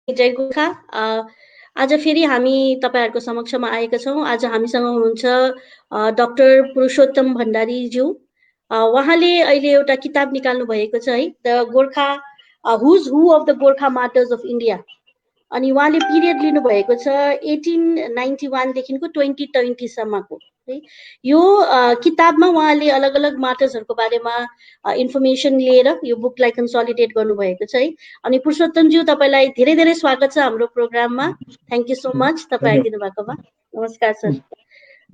जय गोर्खा। आज फेरि हामी तपाईहरुको समक्षमा आएका छौं। आज हामीसँग हुनुहुन्छ डाक्टर पुरुषोत्तम भण्डारीज्यू। उहाँले अहिले एउटा किताब निकाल्नु भएको छ है, the Gorkha who's who of the Gorkha martyrs of India. अनि उहाँले पिरियड लिनु भएको छ 1891 देखिको 2020 सम्मको है। यो किताबमा उहाँले अलग अलग मार्टर्सहरुको बारेमा इन्फर्मेसन लिएर यो बुकलाई कन्सोलिडेट गर्नु भएको छ है। अनि पुरुषोत्तमज्यू, तपाईलाई धेरै धेरै स्वागत छ हाम्रो प्रोग्राममा। थ्यांक यू सो मच तपाई आइदिनु भएकोमा। नमस्कार सर।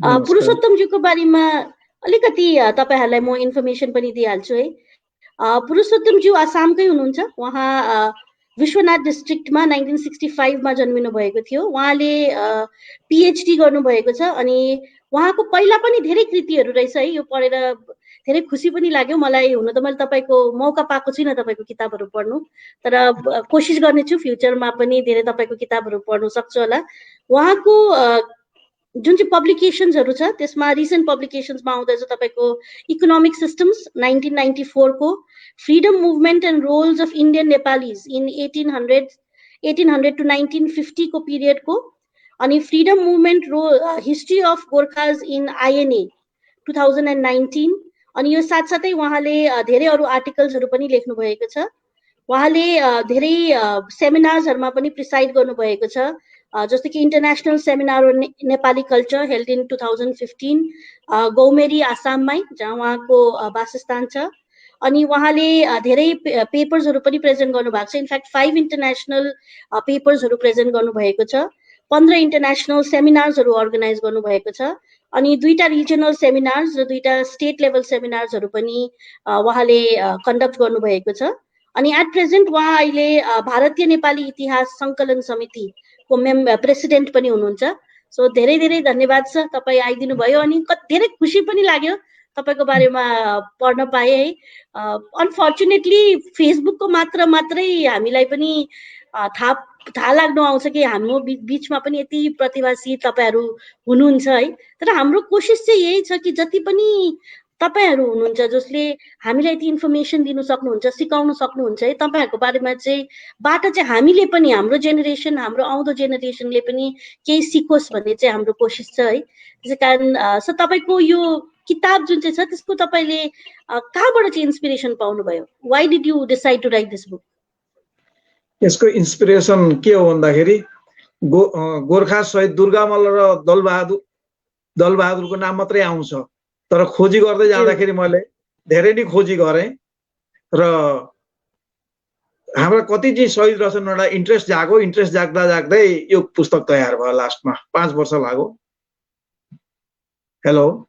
पुरुषोत्तमज्यूको बारेमा अलिकति तपाईहरुलाई म इन्फर्मेसन पनि दिइहाल्छु है। पुरुषोत्तमज्यू आसामकै हुनुहुन्छ। उहाँ विश्वनाथ डिस्ट्रिक्टमा 1965 मा जन्मिनु भएको थियो। उहाँले पीएचडी गर्नु भएको छ। अनि उहाँको पहिला पनि धेरै कृतिहरू रहेछ है। यो पढेर धेरै खुसी पनि लाग्यो मलाई। हुन त मैले तपाईको मौका पाएको छैन तपाईको किताबहरू पढ्नु, तर कोशिश गर्नेछु फ्युचरमा पनि धेरै तपाईको किताबहरू पढ्नु सक्छु होला। उहाँको जुन चाहिँ पब्लिकेशन्सहरू छ त्यसमा रिसेन्ट पब्लिकेशन्समा आउँदा चाहिँ तपाईको इकोनोमिक सिस्टम्स 1994 को, freedom movement and roles of Indian Nepalese in 1800 to 1950 को पिरियड को, अनि freedom movement history of Gorkhas in INA 2019। अनि यो साथसाथै उहाँले धेरै अरु आर्टिकल्सहरू पनि लेख्नु भएको छ। उहाँले धेरै सेमिनार्सहरुमा पनि प्रिसाइड गर्नु भएको छ, जस्तो कि international seminar on Nepali culture held in 2015 गौमेरी आसाममै, जहाँ उहाँको वासस्थान छ। अनि उहाँले धेरै पेपर्सहरू पनि प्रेजेन्ट गर्नु भएको छ। इनफ्याक्ट 5 इन्टरनेशनल पेपर्सहरू प्रेजेन्ट गर्नु भएको छ। 15 इन्टरनेशनल सेमिनार्सहरू अर्गनाइज गर्नु भएको छ। अनि 2टा रिजनल सेमिनार्स र 2टा स्टेट लेभल सेमिनार्सहरू पनि उहाँले कन्डक्ट गर्नु भएको छ। अनि एट प्रेजेन्ट उहाँ अहिले भारतीय नेपाली इतिहास संकलन समितिको प्रेसिडेन्ट पनि हुनुहुन्छ। सो धेरै धेरै धन्यवाद छ तपाई आइदिनु भयो। अनि धेरै खुसी पनि लाग्यो तपाईको बारेमा पढ्न पाए है। अनफर्चुनेटली फेसबुकको मात्रै हामीलाई पनि थाहा लाग्नु आउँछ कि हाम्रो बीचमा पनि यति प्रतिभाशी तपाईहरु हुनुहुन्छ है। तर हाम्रो कोशिश चाहिँ यही छ कि जति पनि तपाईहरु हुनुहुन्छ जसले हामीलाई यति इन्फर्मेसन दिनु सक्नुहुन्छ, सिकाउन सक्नुहुन्छ है, तपाईहरुको बारेमा चाहिँ बाट चाहिँ हामीले पनि, हाम्रो जेनेरेसन, हाम्रो आउँदो जेनेरेसनले पनि केही सिकोस् भन्ने चाहिँ हाम्रो कोशिश छ है। त्यसैकारण सो तपाईको यो किताब जुन चाहिँ छ त्यसको तपाईले कहाँबाट चाहिँ इन्स्पिरेसन पाउनु भयो? Why did you decide to write this book? यसको इन्स्पिरेसन के हो भन्दाखेरि गोर्खा शहीद दुर्गामल्ल र दलबहादुरको नाम मात्रै आउँछ, तर खोजी गर्दै जाँदाखेरि मैले धेरै नै खोजी गरेँ र हाम्रा कति चाहिँ शहीद रहेछन् एउटा इन्ट्रेस्ट जाग्यो। इन्ट्रेस्ट जाग्दै यो पुस्तक तयार भयो। लास्टमा 5 वर्ष लाग्यो। Hello,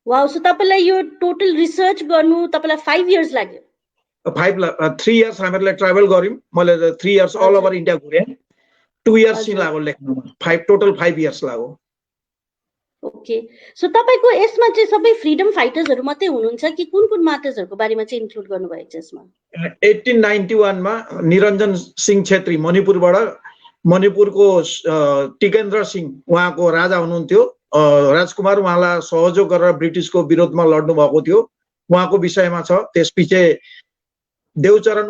wow. सो तपाईलाई यो टोटल रिसर्च गर्नु तपाईलाई 5 इयर्स लाग्यो? 3 इयर्स हामीहरूले ट्राभल गर्यौं। मैले 3 इयर्स अल ओभर इन्डिया घुरे। 2 इयर्स चाहिँ लाग्यो लेख्नुमा। टोटल 5 इयर्स लाग्यो। ओके। सो तपाईको यसमा चाहिँ सबै फ्रीडम फाइटर्सहरु मात्रै हुनुहुन्छ कि कुन मार्टर्सहरुको बारेमा चाहिँ इन्क्लुड गर्नु भएको छ यसमा? 1891 मा निरञ्जन सिंह छेत्री मणिपुरबाट, मणिपुरको टिकेन्द्र सिंह उहाँको राजा हुनुहुन्थ्यो, राजकुमार, उहाँलाई सहयोग गरेर ब्रिटिसको विरोधमा लड्नु भएको थियो। उहाँको विषयमा छ। त्यसपछि देवचरण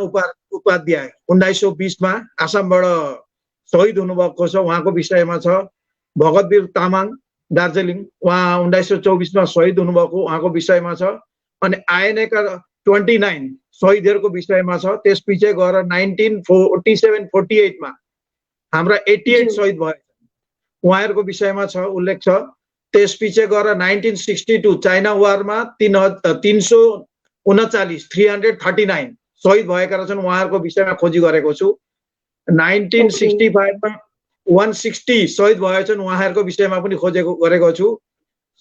उपाध्याय 1920 मा आसामबाट शहीद हुनुभएको छ, उहाँको विषयमा छ। भगतवीर तामाङ दार्जिलिङ, उहाँ 1924 मा शहीद हुनुभएको, उहाँको विषयमा छ। अनि आइएनए का 29 शहीदहरूको विषयमा छ। त्यसपछि गएर 1947-48 मा हाम्रा 88 शहीद भए, उहाँहरूको विषयमा छ, उल्लेख छ। त्यसपछि गएर 1962 चाइना वारमा 339 शहीद भएका रहेछन्, उहाँहरूको विषयमा खोजी गरेको छु। 1965 मा 160 शहीद भएछन्, उहाँहरूको विषयमा पनि खोजेको गरेको छु।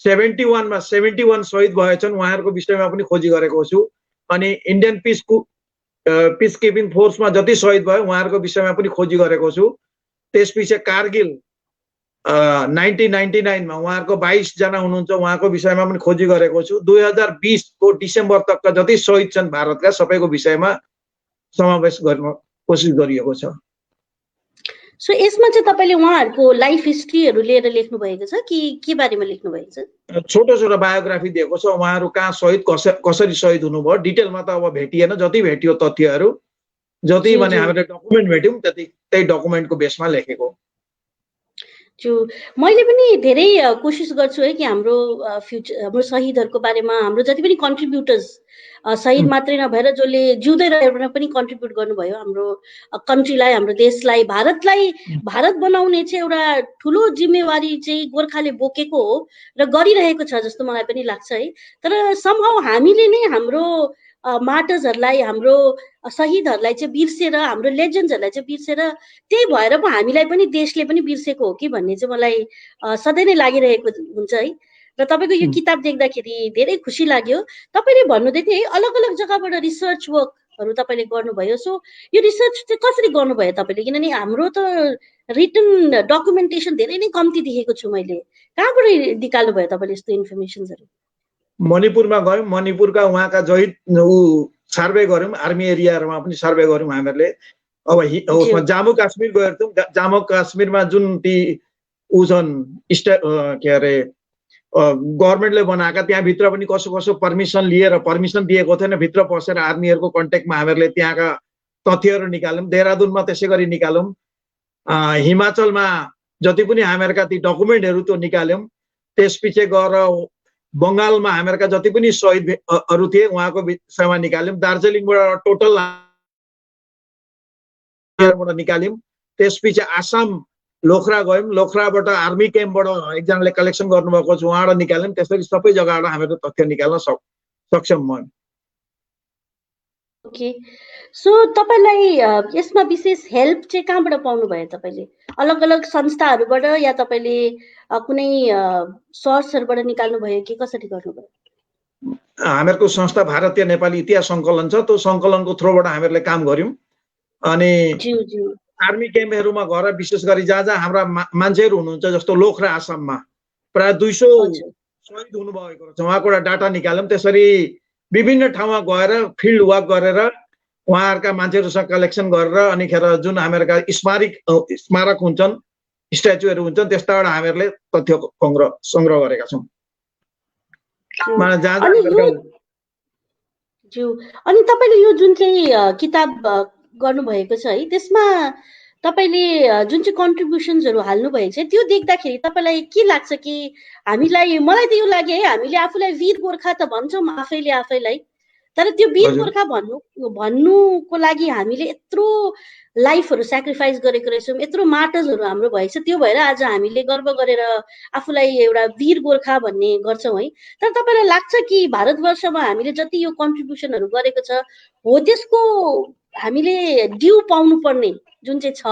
71 मा 71 शहीद भएछन्, उहाँहरूको विषयमा पनि खोजी गरेको छु। अनि इन्डियन पीस किपिङ फोर्समा जति शहीद भयो उहाँहरूको विषयमा पनि खोजी गरेको छु। त्यसपछि कारगिल 1999 मा उहाँहरूको 22 जना हुनुहुन्छ, उहाँको विषयमा पनि खोजी गरेको छु। 2020 को डिसेम्बर तकका जति शहीद छन् भारतका सबैको विषयमा समावेश गर्न कोसिस गरिएको छ। सो यसमा चाहिँ तपाईले उहाँहरुको लाइफ हिस्ट्रीहरु लिएर लेख्नु भएको छ कि के बारेमा लेख्नु भएको छ? छोटो छोटो बायोग्राफी दिएको छ। उहाँहरु कहाँ शहीद कसरी शहीद हुनुभयो डिटेलमा त अब भेटिएन, जति भेटियो तथ्यहरु जति ज्यू भने ज्यू हामीले डकुमेन्ट भेट्यौँ त्यही डकुमेन्टको बेसमा लेखेको। ज्यू मैले पनि धेरै कोसिस गर्छु है कि हाम्रो हाम्रो शहीदहरूको बारेमा हाम्रो जति पनि कन्ट्रिब्युटर्स शहीद मात्रै नभएर जसले जिउँदै रहेर पनि कन्ट्रिब्युट गर्नुभयो हाम्रो कन्ट्रीलाई, हाम्रो देशलाई, भारतलाई भारत बनाउने चाहिँ एउटा ठुलो जिम्मेवारी चाहिँ गोर्खाले बोकेको हो र गरिरहेको छ जस्तो मलाई पनि लाग्छ है। तर समहाउ हामीले नै हाम्रो मार्टर्सहरूलाई, हाम्रो शहीदहरूलाई चाहिँ बिर्सेर, हाम्रो लेजेन्ड्सहरूलाई चाहिँ बिर्सेर, त्यही भएर पो हामीलाई पनि देशले पनि बिर्सेको हो कि भन्ने चाहिँ मलाई सधैँ नै लागिरहेको हुन्छ है। र तपाईँको यो किताब देख्दाखेरि धेरै खुसी लाग्यो। तपाईँले भन्नुहुँदै थियो है अलग अलग जग्गाबाट रिसर्च वर्कहरू तपाईँले गर्नुभयो। सो यो रिसर्च चाहिँ कसरी गर्नुभयो तपाईँले? किनभने हाम्रो त रिटन डकुमेन्टेसन धेरै नै कम्ती देखेको छु मैले। कहाँबाट निकाल्नु भयो तपाईँले यस्तो इन्फर्मेसन्सहरू? मणिपुरमा गयौँ, मणिपुरका उहाँका सर्वे गऱ्यौँ, आर्मी एरियाहरूमा पनि सर्वे गऱ्यौँ हामीहरूले। अब उसमा जम्मू काश्मीर गएर थियौँ। जम्मू काश्मीरमा जुन ती छन् के अरे गभर्मेन्टले बनाएका, त्यहाँभित्र पनि कसो कसो पर्मिसन लिएर पर्मिसन दिएको थिएन, भित्र पसेर आर्मीहरूको कन्ट्याक्टमा हामीहरूले त्यहाँका तथ्यहरू निकाल्यौँ। देहरादुनमा त्यसै गरी निकाल्यौँ। हिमाचलमा जति पनि हामीहरूका ती डकुमेन्टहरू त्यो निकाल्यौँ। त्यसपछि गएर बङ्गालमा हामीहरूका जति पनि शहीदहरू थिए उहाँको विषयमा निकाल्यौँ। दार्जिलिङबाट टोटल निकाल्यौँ। त्यसपछि आसाम लोखरा गयौँ। लोखराबाट आर्मी क्याम्पबाट एकजनाले कलेक्सन गर्नुभएको छ, उहाँबाट निकाल्यौँ। त्यसरी सबै जग्गाबाट हामीहरू तथ्य निकाल्न सक्षम भयौँ। ओके, सो तपाईँलाई यसमा विशेष हेल्प चाहिँ कहाँबाट पाउनुभयो तपाईँले? अलग अलग संस्थाहरूबाट या तपाईँले कुनै सोर्सहरूबाट निकाल्नुभयो कि कसरी गर्नुभयो? हामीहरूको संस्था भारतीय नेपाली इतिहास सङ्कलन छ, त्यो सङ्कलनको थ्रुबाट हामीहरूले काम गऱ्यौँ। अनि आर्मी क्याम्पहरूमा गएर विशेष गरी जहाँ जहाँ हाम्रा मान्छेहरू हुनुहुन्छ, जस्तो लोखरा आसाममा प्राय 200 शहीद हुनुभएको छ, उहाँको एउटा डाटा निकाल्यौँ। त्यसरी विभिन्न ठाउँमा गएर फिल्ड वर्क गरेर उहाँहरूका मान्छेहरूसँग कलेक्सन गरेर अनिखेर जुन हामीहरूका स्मारक हुन्छन्, स्ट्याचुहरू हुन्छन्, त्यस्ताबाट हामीहरूले तथ्य सङ्ग्रह गरेका छौँ। अनि तपाईँले यो जुन चाहिँ किताब गर्नुभएको छ है, त्यसमा तपाईँले जुन चाहिँ कन्ट्रिब्युसन्सहरू हाल्नुभएको छ त्यो देख्दाखेरि तपाईँलाई के लाग्छ कि हामीलाई, मलाई त यो लाग्यो है, हामीले आफूलाई वीर गोर्खा त भन्छौँ आफैलाई, तर त्यो वीर गोर्खा भन्नुको लागि हामीले यत्रो लाइफहरू सेक्रिफाइस गरेको रहेछौँ, यत्रो मार्टर्सहरू हाम्रो भएको छ। त्यो भएर आज हामीले गर्व गरेर आफूलाई एउटा वीर गोर्खा भन्ने गर्छौँ है। तर तपाईँलाई लाग्छ कि भारतवर्षमा हामीले जति यो कन्ट्रिब्युसनहरू गरेको छ हो त्यसको हामीले ड्यू पाउनुपर्ने जुन चाहिँ छ,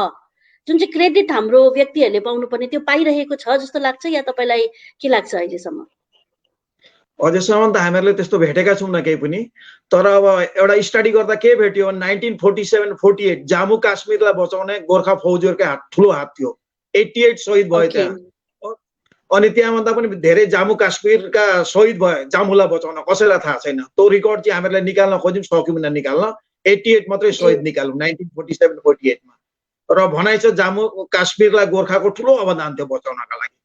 जुन चाहिँ क्रेडिट हाम्रो व्यक्तिहरूले पाउनुपर्ने त्यो पाइरहेको छ जस्तो लाग्छ, या तपाईँलाई के लाग्छ अहिलेसम्म? अझैसम्म त हामीहरूले त्यस्तो भेटेका छौँ केही पनि। तर अब एउटा स्टडी गर्दा के भेट्यो भने 1947-48 जम्मू काश्मीरलाई बचाउने गोर्खा फौजीहरूकै ठुलो हात थियो। 88 शहीद भयो त्यहाँ। अनि त्यहाँभन्दा पनि धेरै जम्मू काश्मीरका शहीद भए जम्मूलाई बचाउन, कसैलाई थाहा छैन। त्यो रिकर्ड चाहिँ हामीहरूले निकाल्न खोज्यौँ, सक्यौँ निकाल्न। 88 मात्रै शहीद निकाल्यौँ 1947-48 मा। र भनाइ छ जम्मू काश्मीरलाई गोर्खाको ठुलो अवदान थियो बचाउनका लागि।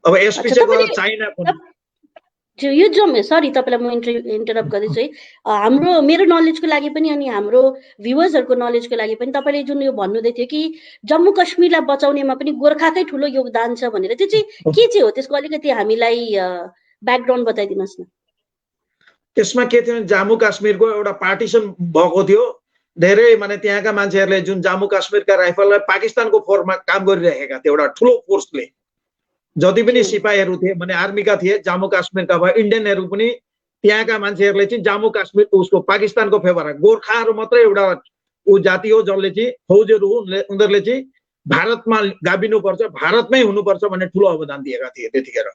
अब यसपछि गएर चाइना यो सरी तपाईँलाई म इन्टरप्ट गर्दैछु है। हाम्रो मेरो नलेजको लागि पनि अनि हाम्रो भ्युवर्सहरूको नलेजको लागि पनि तपाईँले जुन यो भन्नुहुँदै थियो कि जम्मू काश्मीरलाई बचाउनेमा पनि गोर्खाकै ठुलो योगदान छ भनेर, त्यो चाहिँ के चाहिँ हो? त्यसको अलिकति हामीलाई ब्याकग्राउन्ड बताइदिनुहोस् न। त्यसमा के थियो, जम्मू काश्मीरको एउटा पार्टिसन भएको थियो। धेरै माने त्यहाँका मान्छेहरूले जुन जम्मू काश्मीरका राइफललाई पाकिस्तानको फोर्समा काम गरिरहेका थियो, एउटा ठुलो फोर्सले। जति पनि सिपाहीहरू थिए भने आर्मीका थिए, जम्मू काश्मीरका भए इन्डियनहरू पनि, त्यहाँका मान्छेहरूले चाहिँ जम्मू काश्मीर उसको पाकिस्तानको फेभर, गोर्खाहरू मात्रै एउटा जाति हो जसले चाहिँ फौजीहरू उनीहरूले चाहिँ भारतमा गाभिनुपर्छ, भारतमै हुनुपर्छ भन्ने ठुलो अवदान दिएका थिए त्यतिखेर।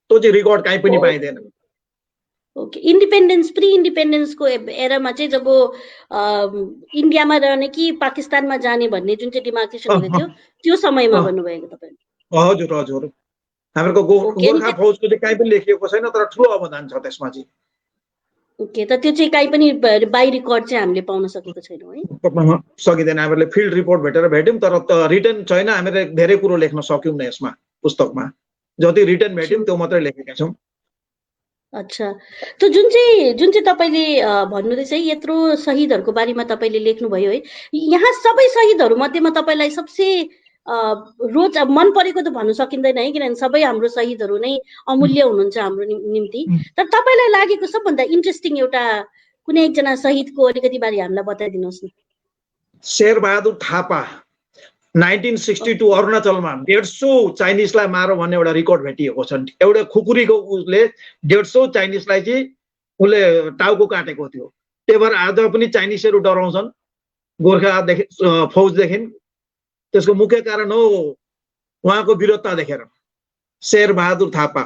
त्यो चाहिँ रिकर्ड कहीँ पनि पाइँदैन। ओके, प्री इन्डिपेन्डेन्सको एरामा चाहिँ जब इन्डियामा रहने कि पाकिस्तानमा जाने भन्ने जुन चाहिँ डिमार्केसन हुँदै थियो त्यो समयमा भन्नुभएको तपाईँ? हजुर हजुर, हाम्रो गोर्खा फौजको चाहिँ कहीँ पनि लेखिएको छैन, तर ठुलो अवदान छ त्यसमा चाहिँ। ओके, त त्यो चाहिँ कहीँ पनि बाई रिकर्ड चाहिँ हामीले पाउन सकेको छैनौँ है? सकिँदैन, हामीले फिल्ड रिपोर्ट भेट्यौँ तर रिटन छैन। हामीले धेरै कुरो लेख्न सक्यौँ न यसमा, पुस्तकमा जति रिटन भेट्यौँ त्यो मात्रै लेखेका छौँ। अच्छा। त्यो जुन चाहिँ तपाईँले भन्नुहुँदैछ है, यत्रो शहीदहरूको बारेमा तपाईँले लेख्नुभयो है। यहाँ सबै शहीदहरू मध्येमा तपाईँलाई सबसे मन परेको त भन्नु सकिँदैन है, किनभने सबै हाम्रो शहीदहरू नै अमूल्य हुनुहुन्छ हाम्रो निम्ति। तर तपाईँलाई लागेको सबभन्दा इन्ट्रेस्टिङ एउटा कुनै एकजना शहीदको अलिकति बारे हामीलाई बताइदिनुहोस् न। शेरबहादुर थापा 1962 अरुणाचलमा 150 चाइनिजलाई मारो भन्ने एउटा रेकर्ड भेटिएको छ। एउटा खुकुरीको उसले 150 चाइनिजलाई चाहिँ उसले टाउको काटेको थियो। त्यही भएर आज पनि चाइनिजहरू डराउँछन् गोर्खादेखि फौजदेखि। त्यसको मुख्य कारण हो उहाँको वीरता देखेर। शेरबहादुर थापा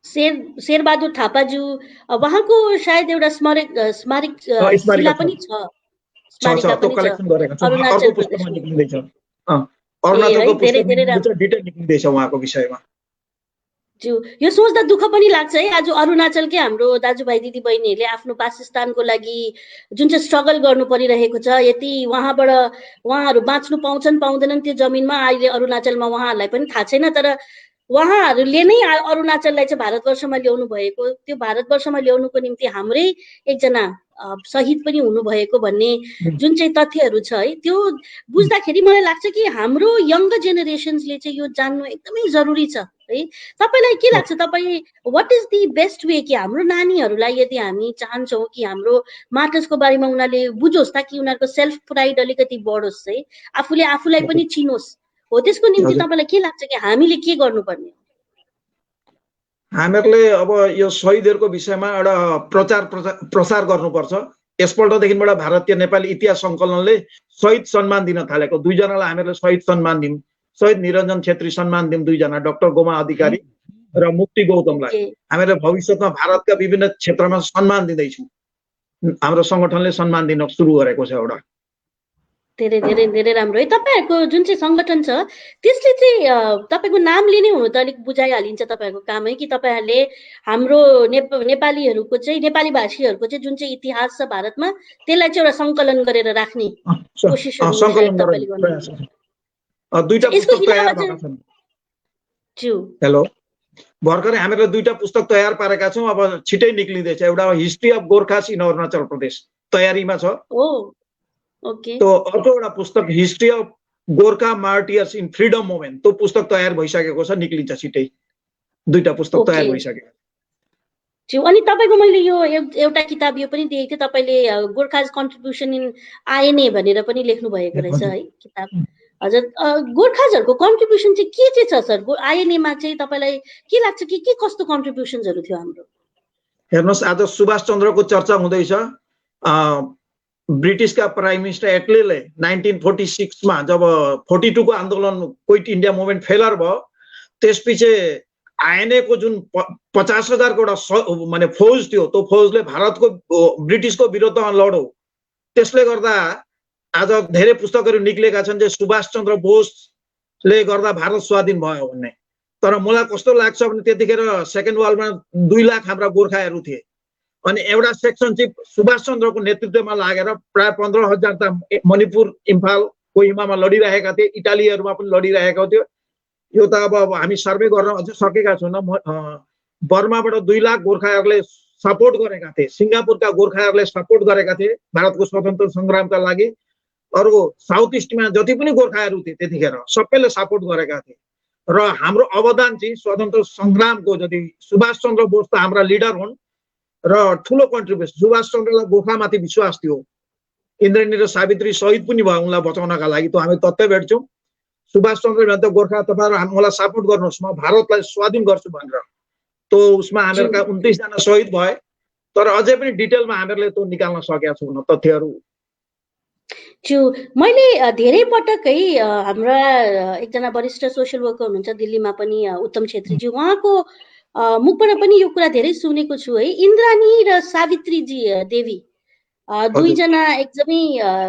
शेरबहादुर थापाज्यू उहाँको सायद एउटा स्मारक शिला पनि छ। त्यो कलेक्सन गरेको छु। अर्को पुस्तकमा निक्लिँदैछ। अरुणाचलको पुस्तकमा डिटेल निक्लिँदैछ उहाँको विषयमा। यो सोच्दा दुःख पनि लाग्छ है। आज अरुणाचलकै हाम्रो दाजुभाइ दिदी बहिनीहरूले आफ्नो वासस्थानको लागि जुन चाहिँ स्ट्रगल गर्नु परिरहेको छ, यति उहाँबाट उहाँहरू बाँच्नु पाउँछन् पाउँदैनन् त्यो जमिनमा अहिले अरुणाचलमा उहाँहरूलाई पनि थाहा छैन। तर उहाँहरूले नै अरुणाचललाई चाहिँ भारतवर्षमा ल्याउनु भएको, त्यो भारतवर्षमा ल्याउनुको निम्ति हाम्रै एकजना शहीद पनि हुनुभएको भन्ने जुन चाहिँ तथ्यहरू छ है, त्यो बुझ्दाखेरि मलाई लाग्छ कि हाम्रो यङ्गर जेनेरेसन्सले चाहिँ यो जान्नु एकदमै जरुरी छ है। तपाईँलाई के लाग्छ? तपाईँ what is the best way कि हाम्रो नानीहरूलाई यदि हामी चाहन्छौँ कि हाम्रो मार्टर्सको बारेमा उनीहरूले बुझोस् ताकि उनीहरूको सेल्फ प्राइड अलिकति बढोस् है, आफूले आफूलाई पनि चिनोस् हो, त्यसको निम्ति तपाईँलाई के लाग्छ कि हामीले के गर्नुपर्ने? हामीहरूले अब यो शहीदहरूको विषयमा एउटा प्रसार गर्नुपर्छ। यसपल्टदेखिबाट भारतीय नेपाली इतिहास सङ्कलनले शहीद सम्मान दिन थालेको। 2 जनालाई हामीहरूले शहीद सम्मान दियौँ। शहीद निरञ्जन छेत्री सम्मान दियौँ 2 जना, डाक्टर गोमा अधिकारी र मुक्ति गौतमलाई। हामीले भविष्यमा भारतका विभिन्न क्षेत्रमा सम्मान दिँदैछौँ। हाम्रो सङ्गठनले सम्मान दिन सुरु गरेको छ एउटा। धेरै धेरै धेरै राम्रो है। तपाईँहरूको जुन चाहिँ सङ्गठन छ त्यसले चाहिँ तपाईँको नामले नै हुनु त अलिक बुझाइहालिन्छ तपाईँहरूको काम है कि तपाईँहरूले हाम्रो नेपालीहरूको चाहिँ नेपाली भाषीहरूको चाहिँ जुन चाहिँ इतिहास छ भारतमा त्यसलाई चाहिँ एउटा सङ्कलन गरेर राख्ने कोसिस हेलो, भर्खरै हामीले 2टा पुस्तक तयार पारेका छौँ। अब छिटै निक्लिँदैछ। एउटा history of Gorkhas in Arunachal Pradesh तयारीमा छ। तो अर्को एउटा पुस्तक history of Gorkha martyrs in freedom movement, त्यो पुस्तक तयार भइसकेको छ, निक्लिन्छ छिटै। 2टा पुस्तक तयार भइसकेको छ। अनि तपाईँको मैले यो एउटा किताब यो पनि देखेको थिएँ, तपाईँले गोर्खाज कन्ट्रिब्युसन इन आइएनए भनेर पनि लेख्नु भएको रहेछ है किताब। हजुर, गोर्खाजहरूको कन्ट्रिब्युसन चाहिँ के छ सर? आइएनएमा चाहिँ तपाईँलाई के लाग्छ कि के कस्तो कन्ट्रिब्युसन्सहरू थियो हाम्रो? हेर्नुहोस्, आज सुभाष चन्द्रको चर्चा हुँदैछ। ब्रिटिसका प्राइम मिनिस्टर एटलेले 1946 मा जब 42 को आन्दोलन क्विट इन्डिया मुभमेन्ट फेलर भयो, त्यसपछि आइएनए को जुन 50,000 को एउटा माने फौज थियो, त्यो फौजले भारतको ब्रिटिसको विरुद्धमा लड्यो। त्यसले गर्दा आज धेरै पुस्तकहरू निक्लेका छन् जे सुभाष चन्द्र बोसले गर्दा भारत स्वाधीन भयो भन्ने। तर मलाई कस्तो लाग्छ भने त्यतिखेर सेकेन्ड वारमा 2 लाख हाम्रा गोर्खाहरू थिए। अनि एउटा सेक्सन चाहिँ सुभाष चन्द्रको नेतृत्वमा लागेर प्राय 15,000 त मणिपुर, इम्फाल, कोहिमामा लडिरहेका थिए। इटालीहरूमा पनि लडिरहेको थियो। यो त अब हामी सर्वे गर्न अझै सकेका छैनौँ। बर्माबाट 2 लाख गोर्खाहरूले सपोर्ट गरेका थिए। सिङ्गापुरका गोर्खाहरूले सपोर्ट गरेका थिए भारतको स्वतन्त्र सङ्ग्रामका लागि। अर्को साउथ इस्टमा जति पनि गोर्खाहरू थिए त्यतिखेर सबैले सपोर्ट गरेका थिए। र हाम्रो अवदान चाहिँ स्वतन्त्र सङ्ग्रामको, जति सुभाष चन्द्र बोस त हाम्रा लिडर हुन् र ठुलो कन्ट्रिब्युसन। सुभाष चन्द्रलाई गोर्खामाथि विश्वास थियो। इन्द्रेणी र सावित्री शहीद पनि भयो उनलाई बचाउनका लागि। त हामी तथ्य भेट्छौँ। सुभाष चन्द्र भन्छ गोर्खा तपाईँहरू मलाई सपोर्ट गर्नुहोस्, म भारतलाई स्वाधीन गर्छु भनेर। तो उसमा हामीहरूका 29 जना शहीद भए। तर अझै पनि डिटेलमा हामीहरूले त्यो निकाल्न सकेका छैनौँ तथ्यहरू। मैले धेरै पटक है हाम्रा एकजना वरिष्ठ सोसियल वर्कर हुनुहुन्छ दिल्लीमा पनि, उत्तम छेत्रीजी, उहाँको मुखबाट पनि यो कुरा धेरै सुनेको छु है। इन्द्राणी र सावित्रीजी देवी 2 जना एकदमै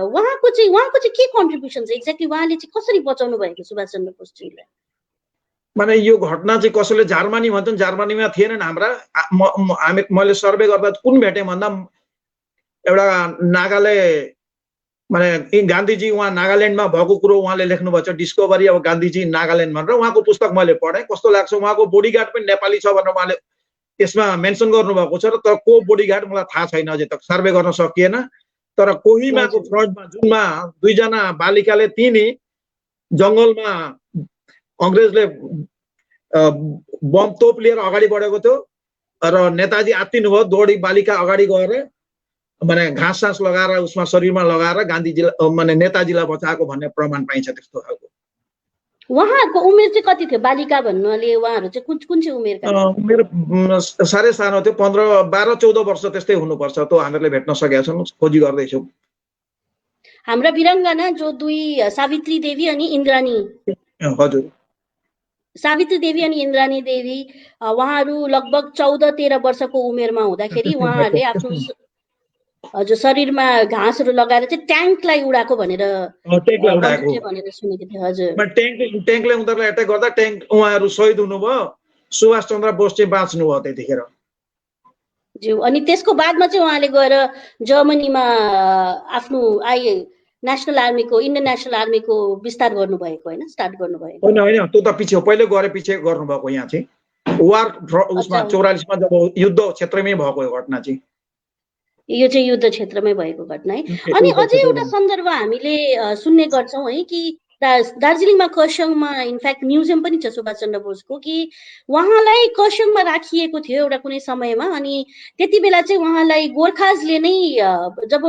उहाँको चाहिँ के कन्ट्रिब्युसन छ एक्ज्याक्टली? उहाँले चाहिँ कसरी बचाउनु भएको सुभाष चन्द्र बोसजीलाई? माने यो घटना चाहिँ कसैले जर्मनी भन्छन्, जर्मनीमा थिएनन् हाम्रा। मैले सर्वे गर्दा कुन भेटेँ भन्दा एउटा नागाले माने गान्धीजी उहाँ नागाल्यान्डमा भएको कुरो उहाँले लेख्नुभएको छ, डिस्कभरी अफ गान्धीजी नागाल्यान्ड भनेर। उहाँको पुस्तक मैले पढेँ। कस्तो लाग्छ, उहाँको बोडीगार्ड पनि नेपाली छ भनेर उहाँले त्यसमा मेन्सन गर्नुभएको छ र तर को बडीगार्ड मलाई थाहा छैन, अझै तक सर्वे गर्न सकिएन। तर कोहिमाको फ्रन्टमा जुनमा 2 जना बालिकाले तिनी जङ्गलमा अंग्रेजले बम तोप लिएर अगाडि बढेको थियो र नेताजी आत्तिनु भयो, दौडी बालिका अगाडि गएर माने घाँस सास लगाएर उसमा शरीरमा लगाएर गान्धीजीलाई माने नेताजीलाई बचाएको भन्ने प्रमाण पाइन्छ। त्यस्तो खालको उहाँहरूको उमेर चाहिँ कति थियो? बालिका भन्नुले उहाँहरू चाहिँ कुन चाहिँ उमेरका? उमेर साह्रै सानो थियो, 15, 12, 14 वर्ष त्यस्तै हुनुपर्छ। त्यो हामीहरूले भेट्न सकेका छौँ, खोजी गर्दैछौँ। हाम्रा वीराङ्गना जो 2 सावित्री देवी अनि इन्द्राणी, हजुर, सावित्री देवी अनि इन्द्राणी देवी उहाँहरू लगभग 14-13 वर्षको उमेरमा हुँदाखेरि उहाँहरूले आफ्नो हजुर शरीरमा घाँसहरू लगाएर चाहिँ ट्याङ्कलाई उडाएको भनेर सुनेको थिएँ। हजुर, ट्याङ्कले उनीहरूलाई एट्याक गर्दा उहाँहरू शहीद हुनुभयो, सुभाष चन्द्र बोस चाहिँ बाँच्नु भयो त्यतिखेर। ज्यू, अनि त्यसको बादमा चाहिँ उहाँले गएर जर्मनीमा आफ्नो नेसनल आर्मीको, इन्डियन नेसनल आर्मीको विस्तार गर्नुभएको होइन, स्टार्ट गर्नुभएको होइन? त्यो त पछि हो, पहिले गरे पछि गर्नुभएको। यहाँ चाहिँ वार उसमा 44 मा जब युद्ध क्षेत्रमै भएको घटना चाहिँ, यो चाहिँ युद्ध क्षेत्रमै भएको घटना है। अनि अझै एउटा सन्दर्भ हामीले सुन्ने गर्छौँ है कि दार्जिलिङमा खरसाङमा इनफ्याक्ट म्युजियम पनि छ सुभाष चन्द्र बोसको, कि उहाँलाई खरसाङमा राखिएको थियो एउटा कुनै समयमा। अनि त्यति बेला चाहिँ उहाँलाई गोर्खाजले नै, जब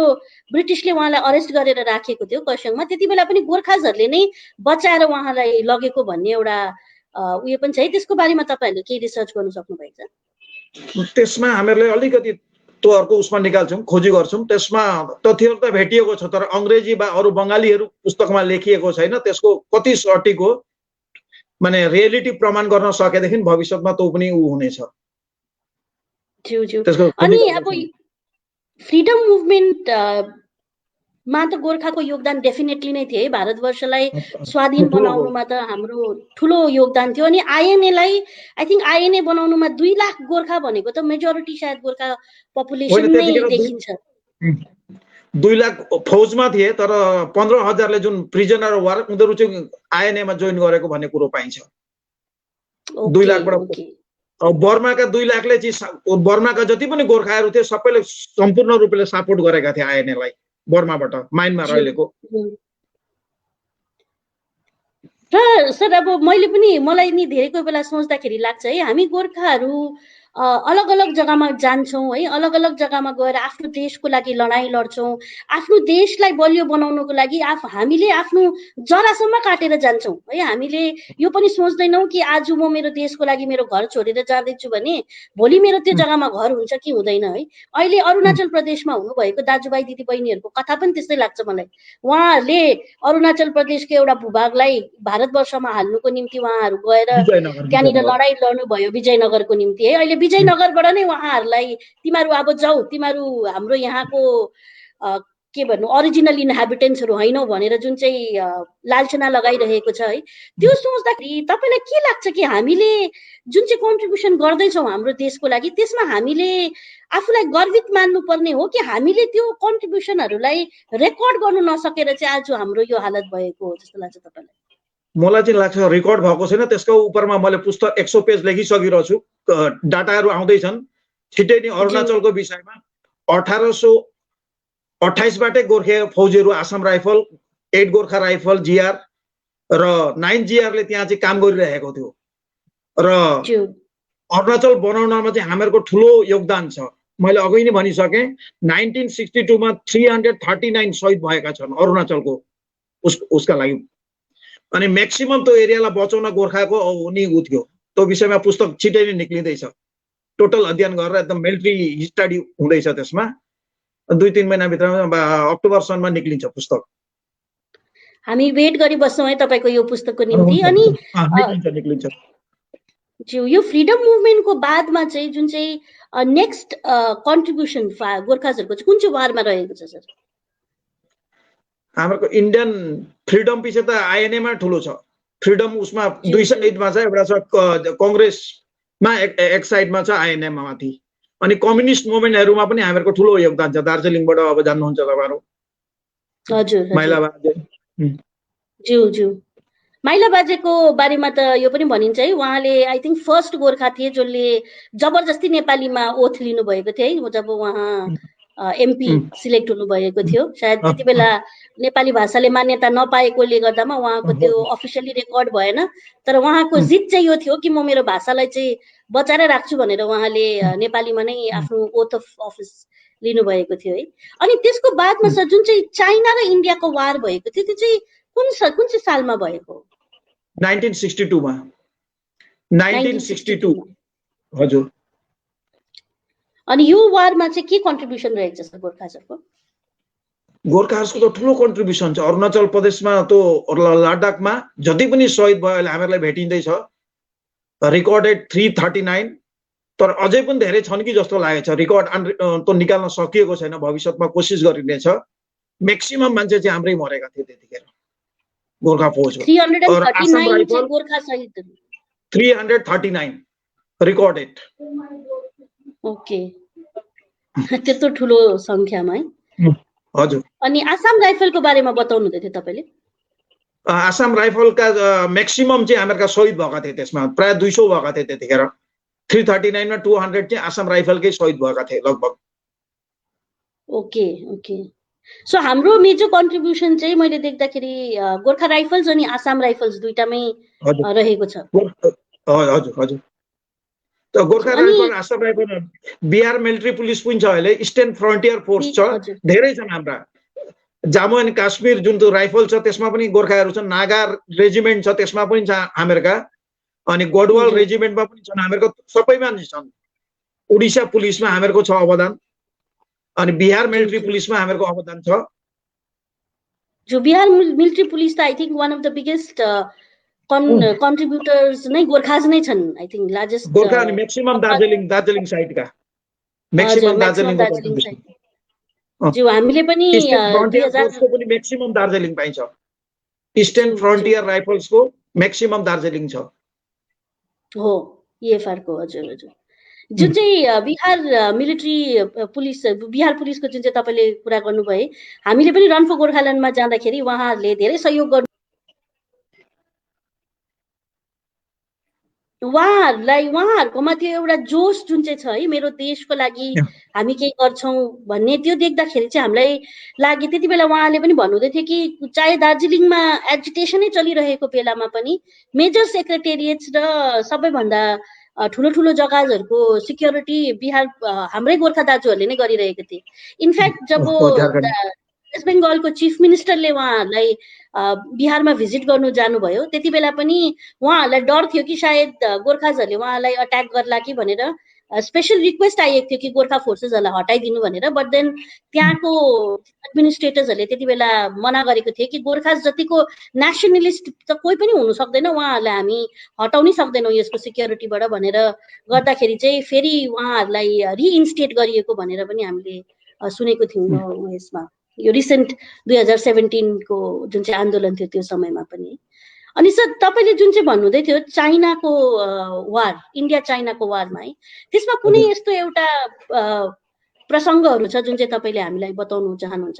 ब्रिटिसले उहाँलाई अरेस्ट गरेर राखेको थियो खरसाङमा, त्यति बेला पनि गोर्खाजहरूले नै बचाएर उहाँलाई लगेको भन्ने एउटा उयो पनि छ है। त्यसको बारेमा तपाईँहरूले केही रिसर्च गर्नु सक्नुभएको छ? त्यसमा हामीहरूले अलिकति त्योहरूको उसमा निकाल्छौँ, खोजी गर्छौँ। त्यसमा तथ्यहरू त भेटिएको छ, तर अङ्ग्रेजी वा अरू बङ्गालीहरू पुस्तकमा लेखिएको छैन। त्यसको कति सटिक हो माने रियालिटी प्रमाण गर्न सकेदेखि भविष्यमा त्यो पनि हुनेछ। अनि अब फ्रिडम मुभमेन्ट मा त गोर्खाको योगदान डेफिनेटली नै थियो है। भारतवर्षलाई स्वाधीन बनाउनुमा त हाम्रो ठुलो योगदान थियो। अनि आइएनएलाई आई थिङ्क आइएनए बनाउनुमा 2 लाख गोर्खा भनेको त मेजोरिटी सायद गोर्खा पपुलेसन नै देखिन्छ। 2 लाख फौजमा थिए, तर 15,000ले जुन प्रिजनर वार उनीहरू चाहिँ आइएनएमा जोइन गरेको भन्ने कुरो पाइन्छ। 2 लाखबाट बर्माका 2 लाखले चाहिँ बर्माका जति पनि गोर्खाहरू थिए सबैले सम्पूर्ण रूपले सपोर्ट गरेका थिए आइएनएलाई बर्माबाट, म्यानमार अहिलेको। र सर अब मलाई नि धेरै कोही बेला सोच्दाखेरि लाग्छ है, हामी गोर्खाहरू अलग अलग जग्गामा जान्छौँ है, अलग अलग जग्गामा गएर आफ्नो देशको लागि लडाइँ लड्छौँ, आफ्नो देशलाई बलियो बनाउनको लागि हामीले आफ्नो जरासम्म काटेर जान्छौँ है। हामीले यो पनि सोच्दैनौँ कि आज म मेरो देशको लागि मेरो घर छोडेर जाँदैछु भने भोलि मेरो त्यो जग्गामा घर हुन्छ कि हुँदैन है। अहिले अरुणाचल प्रदेशमा हुनुभएको दाजुभाइ दिदी बहिनीहरूको कथा पनि त्यस्तै लाग्छ मलाई। उहाँहरूले अरुणाचल प्रदेशको एउटा भूभागलाई भारतवर्षमा हाल्नुको निम्ति उहाँहरू गएर त्यहाँनिर लडाइँ लड्नुभयो विजयनगरको निम्ति है। अहिले विजयनगरबाट नै उहाँहरूलाई तिमीहरू अब जाऊ, तिमीहरू हाम्रो यहाँको के भन्नु ओरिजिनल इन्हाबिटेन्ट्सहरू होइनौ भनेर जुन चाहिँ लालचना लगाइरहेको छ है, त्यो सोच्दाखेरि तपाईँलाई के लाग्छ कि हामीले जुन चाहिँ कन्ट्रिब्युसन गर्दैछौँ हाम्रो देशको लागि त्यसमा हामीले आफूलाई गर्वित मान्नुपर्ने हो कि हामीले त्यो कन्ट्रिब्युसनहरूलाई रेकर्ड गर्नु नसकेर चाहिँ आज हाम्रो यो हालत भएको हो जस्तो लाग्छ तपाईँलाई? मलाई चाहिँ लाग्छ रेकर्ड भएको छैन। त्यसको उपरमा मैले पुस्तक 100 पेज लेखिसकिरहेको छु, डाटाहरू आउँदैछन्। छिट्टै नै अरुणाचलको विषयमा 1828 बाटै गोर्खे फौजीहरू Assam rifle, 8 Gorkha rifle GR र 9 जिआरले त्यहाँ चाहिँ काम गरिरहेको थियो। र अरुणाचल बनाउनमा चाहिँ हामीहरूको ठुलो योगदान छ। मैले अघि नै भनिसकेँ 1962 मा 339 शहीद भएका छन् अरुणाचलको उसका लागि। अनि म्याक्सिमम त्यो एरियालाई बचाउन गोर्खाको उनी उ थियो। त्यो विषयमा पुस्तक छिटै नै निक्लिँदैछ। टोटल अध्ययन गरेर एकदम मिलिट्री स्टडी हुँदैछ। त्यसमा 2-3 महिनाभित्रमा अक्टोबरसम्ममा निक्लिन्छ पुस्तक। हामी वेट गरी बस्छौँ है तपाईँको यो पुस्तकको निम्ति। अनि निक्लिन्छ। यो फ्रिडम मुभमेन्टको बादमा चाहिँ जुन चाहिँ नेक्स्ट कन्ट्रिब्युसन गोर्खाजहरूको चाहिँ कुन चाहिँ वारमा रहेको छ सर? हाम्रो इन्डियन फ्रिडम पछि त आइएनएमा ठुलो छ। फ्रिडम उसमा 2 साइडमा छ, एउटा छ कांग्रेसमा एक साइडमा छ आइएनएमा माथि। अनि कम्युनिस्ट मुभमेन्टहरुमा पनि हामीहरूको ठुलो योगदान छ। दार्जिलिङबाट अब जान्नुहुन्छ तपाईहरु? हजुर माइलाबाद ज्यू ज्यू माइला बाजेको बारेमा त यो पनि भनिन्छ है, उहाँले आई थिङ्क फर्स्ट गोर्खा थिए जसले जबरजस्ती नेपालीमा ओथ लिनुभएको थियो है, जब उहाँ एमपी सिलेक्ट हुनुभएको थियो। सायद त्यति बेला नेपाली भाषाले मान्यता नपाएकोले गर्दामा उहाँको त्यो अफिसियली रेकर्ड भएन, तर उहाँको जित चाहिँ यो थियो कि म मेरो भाषालाई चाहिँ बचाएर राख्छु भनेर उहाँले नेपालीमा नै आफ्नो ओथ अफ अफिस लिनुभएको थियो है। अनि त्यसको बादमा सर जुन चाहिँ चाइना र इन्डियाको वार भएको थियो त्यो चाहिँ कुन चाहिँ सालमा भएको? 1962 मा। 1962 हजुर। अनि यो वारमा चाहिँ के कन्ट्रिब्युसन रहेछ सर गोर्खाहरूको? गोर्खाहरूको त ठुलो कन्ट्रिब्युसन छ। अरुणाचल प्रदेशमा त लद्दाखमा जति पनि शहीद भयो अहिले हामीहरूलाई भेटिँदैछ रेकर्डेड 339, तर अझै पनि धेरै छन् कि जस्तो लागेको छ। रिकर्ड त निकाल्न सकिएको छैन, भविष्यमा कोसिस गरिनेछ। म्याक्सिमम मान्छे चाहिँ हाम्रै मरेका थिए त्यतिखेर गोर्खा फौजमा। 339 गोर्खा शहीद 339 रिकर्डेड। ओके, त्यत्रो ठुलो संख्यामा है। हजुर। अनि आसाम राइफलको बारेमा बताउनु हुँदै थियो तपाईले? आसाम राइफलका म्याक्सिमम चाहिँ हामीहरुका शहीद भएका थिए, त्यसमा प्राय 200 भएका थिए त्यतिखेर। 339 मा 200 चाहिँ आसाम राइफलकै शहीद भएका थिए लगभग। Okay okay. सो हाम्रो मेजर कन्ट्रिब्युसन चाहिँ मैले देख्दाखेरि गोर्खा राइफल्स अनि आसाम राइफल्स दुईटामै रहेको छ। हजुर हजुर। त Gorkha rifle Assam rifle Bihar military police पनि छ अहिले, इस्टर्न फ्रन्टियर फोर्स छ, धेरै छन् हाम्रा। जम्मू एन्ड काश्मीर जुन त्यो राइफल छ त्यसमा पनि गोर्खाहरू छन्। नागा रेजिमेन्ट छ त्यसमा पनि छ हामीहरुका, अनि गढवाल रेजिमेन्टमा पनि छन् हामीहरुको, सबैमा छन्। उडिसा पुलिसमा हामीहरुको छ अवदान, अनि बिहार मिलिट्री पुलिसमा हामीहरुको अवदान छ। जो बिहार मिलिट्री पुलिस त I think one of the biggest contributors नै गोर्खाज नै छन्। आई थिंक लार्जेस्ट गोर्खा अनि म्याक्सिमम दार्जिलिङ साइडका म्याक्सिमम दार्जिलिङ साइड। जो हामीले पनि 2000 को पनि म्याक्सिमम दार्जिलिङ पाइन्छ। इस्टर्न फ्रन्टियर राइफल्सको म्याक्सिमम दार्जिलिङ छ। हो, ईएफआर को हजुर हजुर। जुन चाहिँ बिहार मिलिट्री पुलिस, बिहार पुलिसको जुन चाहिँ तपाईले कुरा गर्नुभयो, हामीले पनि रन फर गोर्खाल्यान्डमा जाँदाखेरि उहाँहरूले धेरै सहयोग गर्नु, उहाँहरुकोमा त्यो एउटा जोश जुन चाहिँ छ है, मेरो देशको लागि हामी केही गर्छौं भन्ने, त्यो देख्दाखेरि चाहिँ हामीलाई लाग्यो। त्यति बेला उहाँले पनि भन्नुहुँदै थियो कि चाहे दार्जिलिङमा एजिटेसनै चलिरहेको बेलामा पनि मेजर सेक्रेटेरिएट्स र सबैभन्दा ठुलो ठुलो जग्गाहरुको सिक्युरिटी बिहार हाम्रै गोर्खा दाजुहरूले नै गरिरहेको थिए। इनफ्याक्ट जब वेस्ट बेंगलको चीफ मिनिस्टरले उहाँहरूलाई बिहारमा भिजिट गर्नु जानुभयो, त्यति बेला पनि उहाँहरूलाई डर थियो कि सायद गोर्खाजहरूले उहाँलाई अट्याक गर्ला कि भनेर स्पेशल रिक्वेस्ट आएको थियो कि गोर्खा फोर्सेसहरूलाई हटाइदिनु भनेर। बट देन त्यहाँको एडमिनिस्ट्रेटर्सहरूले त्यति बेला मना गरेको थियो कि गोर्खा जतिको नेसनलिस्ट त कोही पनि हुनु सक्दैन, उहाँहरूलाई हामी हटाउनै सक्दैनौँ यसको सिक्युरिटीबाट भनेर गर्दाखेरि चाहिँ फेरि उहाँहरूलाई रिइन्स्टेट गरिएको भनेर पनि हामीले सुनेको थियौँ यसमा। यो रिसेन्ट 2017 को जुन चाहिँ आन्दोलन थियो त्यो समयमा पनि। अनि सर तपाईले जुन चाहिँ भन्नुहुँदै थियो चाइनाको वार, इन्डिया चाइनाको वारमा है, त्यसमा कुनै यस्तो एउटा प्रसङ्गहरू छ जुन चाहिँ तपाईले हामीलाई बताउनु चाहनुहुन्छ?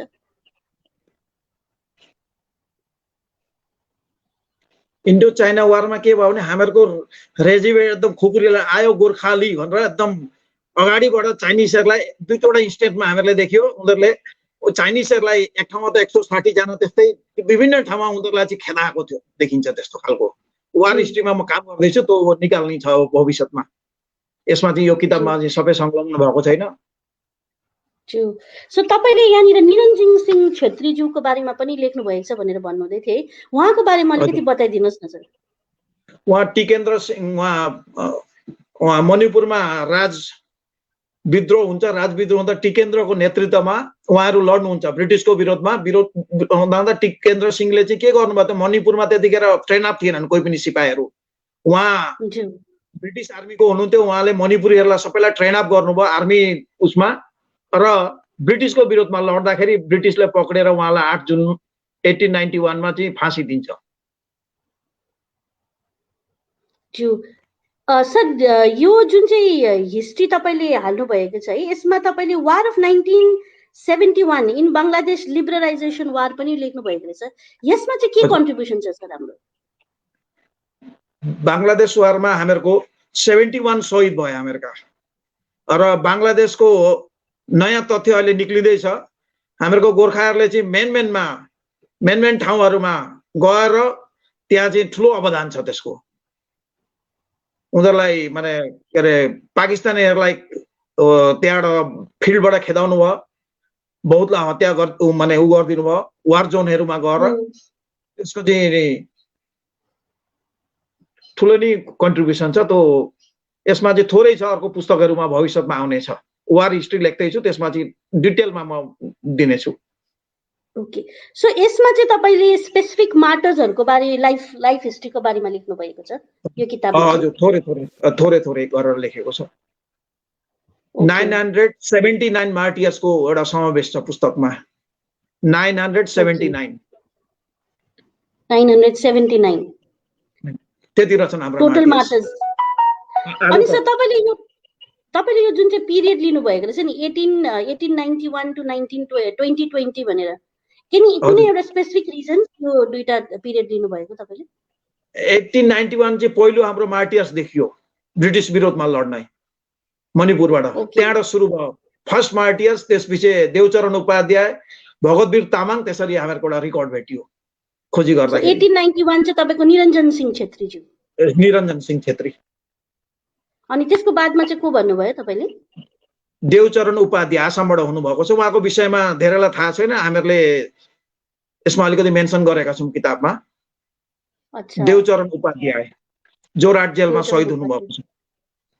इन्डो चाइना वारमा के भयो भने हामीहरुको रेजिमेन्ट एकदम खुकुरीलाई आयो गोर्खाली भनेर एकदम अगाडिबाट चाइनिजहरुलाई दुई तीनवटा इन्स्टेन्टमा हामीहरुले देख्यो। उनीहरुले चाइनिजहरुलाई एक ठाउँमा त 160 जना त्यस्तै विभिन्न ठाउँमा उनीहरुलाई चाहिँ खेदाएको थियो, देखिन्छ त्यस्तो खालको। वार हिस्ट्रीमा म काम गर्दैछु, त्यो निकाल्ने छ भविष्यमा। यसमा चाहिँ यो किताबमा चाहिँ सबै संलग्न भएको छैन। सो तपाईले यहाँनिर निरञ्जन सिंह छेत्रीज्यूको बारेमा पनि लेख्नु भएको छ भनेर भन्नुहुँदै थिए, उहाँको बारेमा अलिकति बताइदिनुहोस् न सर। उहाँ टिकेन्द्र सिंह, उहाँ मणिपुरमा राज विद्रोह हुन्छ, राजविद्रोह हुँदा टिकेन्द्रको नेतृत्वमा उहाँहरू लड्नुहुन्छ ब्रिटिसको विरोधमा। विरोध हुँदा टिकेन्द्र सिंहले चाहिँ के गर्नुभयो त, मणिपुरमा त्यतिखेर ट्रेन अप थिएनन् कोही पनि सिपाहीहरू। उहाँ ब्रिटिस आर्मीको हुनुहुन्थ्यो, उहाँले मणिपुरीहरूलाई सबैलाई ट्रेन अप गर्नुभयो आर्मी उसमा, र ब्रिटिसको विरोधमा लड्दाखेरि ब्रिटिसले पक्रेर उहाँलाई 8 जुन 1891 मा चाहिँ फाँसी दिन्छ। सर यो जुन चाहिँ हिस्ट्री तपाईले हाल्नु भएको छ है, यसमा तपाईले वार अफ 1971 इन बङ्गलादेश लिबरलाइजेसन वार पनि लेख्नु भएको रहेछ। यसमा चाहिँ के कन्ट्रिब्युसन छ सर हाम्रो? बांग्लादेश वारमा हामीहरूको 71 शहीद भयो हामीहरूका। र बांग्लादेशको नयाँ तथ्य अहिले निक्लिँदैछ, हामीहरूको गोर्खाहरूले चाहिँ मेन ठाउँहरूमा गएर त्यहाँ चाहिँ ठुलो अवदान छ त्यसको। उनीहरूलाई माने के अरे पाकिस्तानीहरूलाई त्यहाँबाट फिल्डबाट खेदाउनु भयो, बहुतलाई हत्या माने उ गरिदिनु भयो वार जोनहरूमा गएर। त्यसको चाहिँ ठुलो नै कन्ट्रिब्युसन छ। त्यो यसमा चाहिँ थोरै छ, अर्को पुस्तकहरूमा भविष्यमा आउनेछ। वार हिस्ट्री लेख्दैछु, त्यसमा चाहिँ डिटेलमा म दिनेछु। ओके, सो यसमा चाहिँ तपाईले स्पेसिफिक मार्टर्सहरुको बारे लाइफ हिस्ट्रीको बारेमा लेख्नु भएको छ यो किताबमा? हजुर, थोरै गरेर लेखेको छ। 979 मार्टियर्सको एउटा समावेश छ पुस्तकमा। 979 त्यति रहेछन् हाम्रो टोटल मार्टर्स। अनि सर तपाईले यो जुन चाहिँ पिरियड लिनु भएको रहेछ नि 1891 टु 2020 भनेर, कुनै एउटा स्पेसिफिक रिजन यो दुईटा पिरियड लिनु भएको तपाईले? 1891 चाहिँ पहिलो हाम्रो मार्टियर्स देखियो ब्रिटिश विरोधमा लड्न मणिपुरबाट। त्यहाँबाट सुरु भयो फर्स्ट मार्टियर्स। त्यसपछि देवचरण उपाध्याय, भगतवीर तामाङ, त्यसरी हामीहरूको एउटा रेकर्ड भेटियो खोजी गर्दा। 1891 चाहिँ तपाईको निरञ्जन सिंह छेत्री ज्यू? निरञ्जन सिंह छेत्री। अनि त्यसको बादमा चाहिँ को भन्नुभयो तपाईले? देवचरण उपाध्याय आसामबाट हुनुभएको छ। उहाँको विषयमा धेरैलाई थाहा छैन, हामीहरूले यसमा अलिकति मेन्सन गरेका छौँ किताबमा। देवचरण उपाध्याय जोरहाट जेलमा शहीद हुनुभएको छ।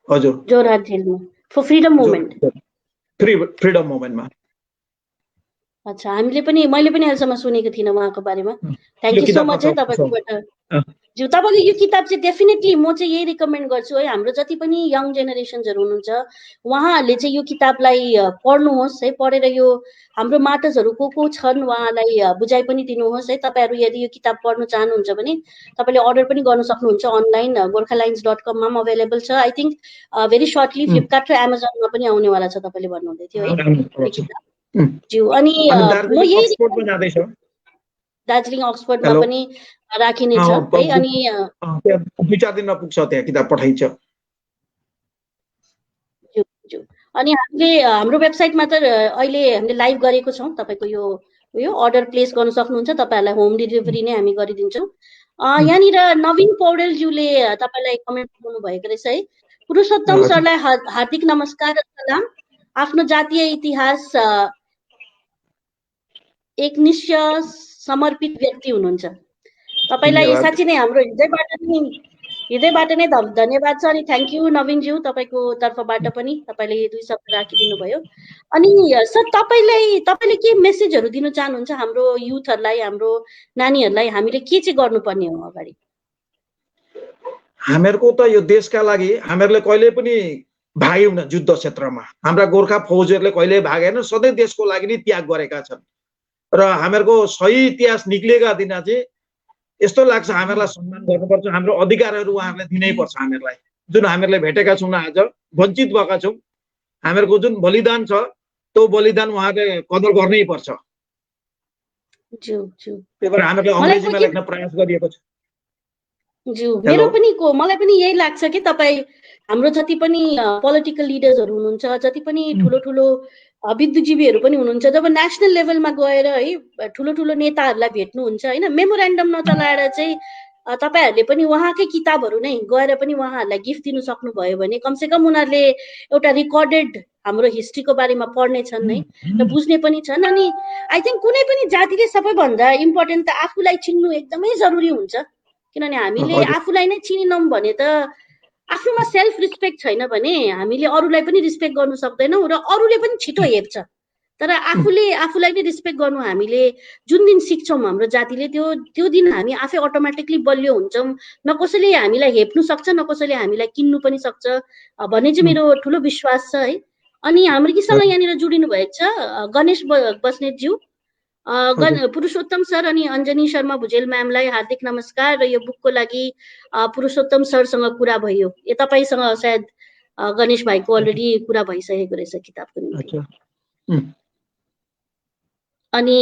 हजुर, जोरहाट जेलमा फर फ्रीडम मुभमेन्ट। फ्रीडम मुभमेन्टमा। अच्छा, मैले पनि अहिलेसम्म सुनेको थिइनँ उहाँको बारेमा। थ्याङ्क यू सो मच है तपाईकोबाट ज्यू। तपाईको यो किताब चाहिँ डेफिनेटली म चाहिँ यही रिकमेन्ड गर्छु है, हाम्रो जति पनि यङ जेनेरेसन्सहरु हुनुहुन्छ उहाँहरूले चाहिँ यो किताबलाई पढ्नुहोस् है। पढेर यो हाम्रो मार्टर्सहरु को छन् उहाँलाई बुझाइ पनि दिनुहोस् है। तपाईहरु यदि यो किताब पढ्न चाहनुहुन्छ भने तपाईले अर्डर पनि गर्न सक्नुहुन्छ अनलाइन, gorkhalines.com मा अवेलेबल छ। I think very certainly Flipkart र एमाजोनमा पनि आउनेवाला छ तपाईले भन्नुहुँदै थियो है ज्यू। अनि म यही दार्जिलिङ अक्सफोर्डमा पनि राखिनेछ है। अनि 2-4 दिनमा पुग्छ, त्यहाँ किताब पठाइन्छ। अनि हामीले हाम्रो वेबसाइटमा त अहिले हामीले लाइभ गरेको छौं। तपाईको यो अर्डर प्लेस गर्न सक्नुहुन्छ, तपाईहरुलाई होम डेलिभरी नै हामी गरिदिन्छौँ। यहाँनिर नवीन पौडेल ज्यूले तपाईलाई कमेन्ट गर्नु भएको रहेछ है। पुरुषोत्तम सरलाई हार्दिक नमस्कार र सलाम। आफ्नो जातीय इतिहास एक निश्चय समर्पित व्यक्ति हुनुहुन्छ। तपाईलाई साच्चै नै हाम्रो हृदयबाट नै धन्यवाद छ। अनि थ्याङ्क यू नवीन ज्यू, तपाईको तर्फबाट पनि तपाईले 2 शब्द राखिदिनु भयो। अनि सर तपाईले के मेसेजहरु दिन चाहनुहुन्छ हाम्रो युथहरुलाई, हाम्रो नानीहरुलाई? हामीले के चाहिँ गर्नुपर्ने हो अगाडि? हामीहरूको त यो देशका लागि हामीहरूले कहिले पनि भागेनौं युद्ध क्षेत्रमा। हाम्रा गोर्खा फौजीहरूले कहिले भागेन, सधैँ देशको लागि नै त्याग गरेका छन्। र हामीहरूको सही इतिहास निक्लेका दिन चाहिँ यस्तो लाग्छ हामीहरूलाई सम्मान गर्नुपर्छ, हाम्रो अधिकारहरू उहाँहरूले दिनै पर्छ। हामीहरूलाई जुन हामीहरूले भेटेका छौँ आज, वञ्चित भएका छौँ, हामीहरूको जुन बलिदान छ त्यो बलिदान उहाँहरूले कदर गर्नै पर्छ। त्यही भएर हामीहरूले अङ्ग्रेजीमा लेख्न प्रयास गरिएको छ। ज्यू, मलाई पनि यही लाग्छ कि तपाईँ हाम्रो जति पनि पोलिटिकल लिडर्सहरू हुनुहुन्छ, जति पनि ठुलो विद्युजीवीहरू पनि हुनुहुन्छ, जब नेसनल लेभलमा गएर है ठुलो नेताहरूलाई भेट्नुहुन्छ होइन, मेमोरेन्डम नचलाएर चाहिँ तपाईहरुले पनि उहाँकै किताबहरू नै गएर पनि उहाँहरूलाई गिफ्ट दिन सक्नुभयो भने कमसेकम उनीहरूले एउटा रिकर्डेड हाम्रो हिस्ट्रीको बारेमा पढ्ने छन् है र बुझ्ने पनि छन्। अनि आई थिंक कुनै पनि जातिले सबैभन्दा इम्पोर्टेन्ट त आफूलाई चिन्नु एकदमै जरुरी हुन्छ, किनभने हामीले आफूलाई नै चिनिनौं भने त आफूमा सेल्फ रिस्पेक्ट छैन भने हामीले अरूलाई पनि रिस्पेक्ट गर्न सक्दैनौं र अरूले पनि छिटो हेप्छ। तर आफूलाई नै रिस्पेक्ट गर्नु हामीले जुन दिन सिक्छौं हाम्रो जातिले, त्यो दिन हामी आफै अटोमेटिकली बलियो हुन्छौं। न कसैले हामीलाई हेप्नु सक्छ, न कसैले हामीलाई किन्नु पनि सक्छ भन्ने चाहिँ मेरो ठुलो विश्वास छ है। अनि हाम्रो किसँग यहाँनिर जोडिनु भएको छ गणेश बस्नेत ज्यू, पुरुषोत्तम सर अनि अञ्जनी शर्मा भुजेल म्यामलाई हार्दिक नमस्कार। र यो बुकको लागि पुरुषोत्तम सरसँग कुरा भयो, यो तपाईसँग सायद गणेश भाइको अलरेडी कुरा भइसकेको रहेछ किताबको निम्ति। अनि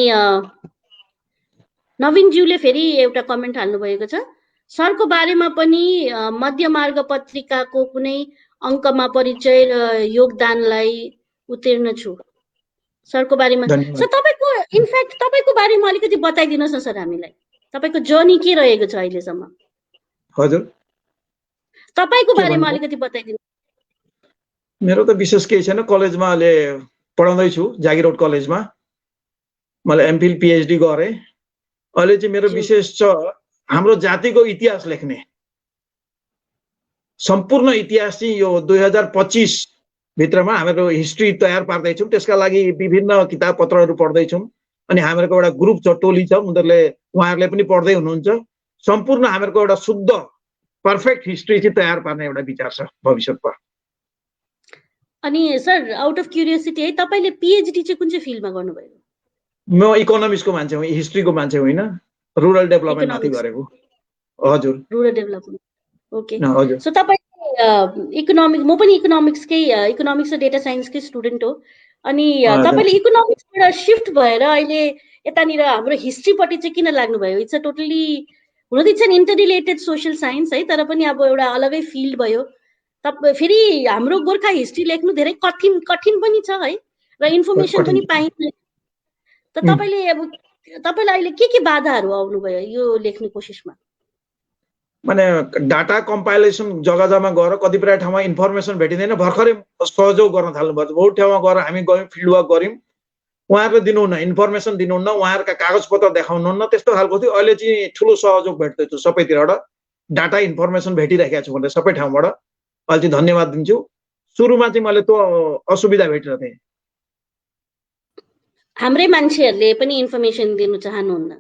नवीन ज्यूले फेरि एउटा कमेन्ट हाल्नु भएको छ, सरको बारेमा पनि मध्यमार्ग पत्रिकाको कुनै अङ्कमा परिचय र योगदानलाई उत्तीर्ण छु। सरको बारेमा सर तपाईको इनफ्याक्ट तपाईको बारेमा अलिकति बताइदिनुहोस् न सर हामीलाई। तपाईको जर्नी के रहेको छ अहिलेसम्म? हजुर, तपाईको बारेमा अलिकति बताइदिनुहोस्। मेरो त विशेष केही छैन, कलेजमा अहिले पढाउँदैछु, जागिर रोड कलेजमा। मैले एमफिल पिएचडी गरेँ। अहिले चाहिँ मेरो विशेष छ हाम्रो जातिको इतिहास लेख्ने। सम्पूर्ण इतिहास चाहिँ यो 2025 भित्रमा हाम्रो हिस्ट्री तयार पार्दैछौँ। त्यसका लागि विभिन्न किताब पत्रहरू पढ्दैछौँ। अनि हामीहरूको एउटा ग्रुप छ, टोली छ, उहाँहरूले पनि पढ्दै हुनुहुन्छ। सम्पूर्ण हामीहरूको एउटा शुद्ध पर्फेक्ट हिस्ट्री चाहिँ तयार पार्ने एउटा विचार छ भविष्यमा। अनि सर आउट अफ क्युरियोसिटी है, तपाईले पिएचडी चाहिँ कुन चाहिँ फिल्डमा गर्नुभयो? म इकोनोमिक्सको मान्छे हुँ, हिस्ट्रीको मान्छे होइन, रुरल डेभलपमेन्ट माथि गरेको। हजुर, रुरल डेभलपमेन्ट। ओके, हजुर। सो तपाईले इकोनोमिक्स, म पनि इकोनोमिक्स र डेटा साइन्सकै स्टुडेन्ट हो। अनि तपाईले इकोनोमिक्सबाट शिफ्ट भएर अहिले यतानिर हाम्रो हिस्ट्रीपट्टि चाहिँ किन लाग्नुभयो? इट्स अ टोटली, हुन त इट्स एन इन्टररिलेटेड सोसियल साइन्स है, तर पनि अब एउटा अलगै फिल्ड भयो। फेरि हाम्रो गोर्खा हिस्ट्री लेख्नु धेरै कठिन पनि छ है, र इन्फर्मेसन पनि पाइन्छ। त तपाईलाई अहिले के बाधाहरू आउनुभयो यो लेख्ने कोसिसमा? माने डाटा कम्पाइलेसन जग्गा गएर कतिपय ठाउँमा इन्फर्मेसन भेटिँदैन, भर्खरै सहयोग गर्न थाल्नुभयो। बहुत ठाउँमा गएर हामी गयौँ, फिल्ड वर्क गऱ्यौँ, उहाँहरूले दिनुहुन्न, इन्फर्मेसन दिनुहुन्न, उहाँहरूका कागजपत्र देखाउनुहुन्न, त्यस्तो खालको थियो। अहिले चाहिँ ठुलो सहयोग भेट्दैछु सबैतिरबाट, डाटा इन्फर्मेसन भेटिरहेको छु भने सबै ठाउँबाट। अहिले चाहिँ धन्यवाद दिन्छु। सुरुमा चाहिँ मैले त्यो असुविधा भेटेर थिएँ। हाम्रै मान्छेहरूले पनि इन्फर्मेसन दिनु चाहनुहुन्न।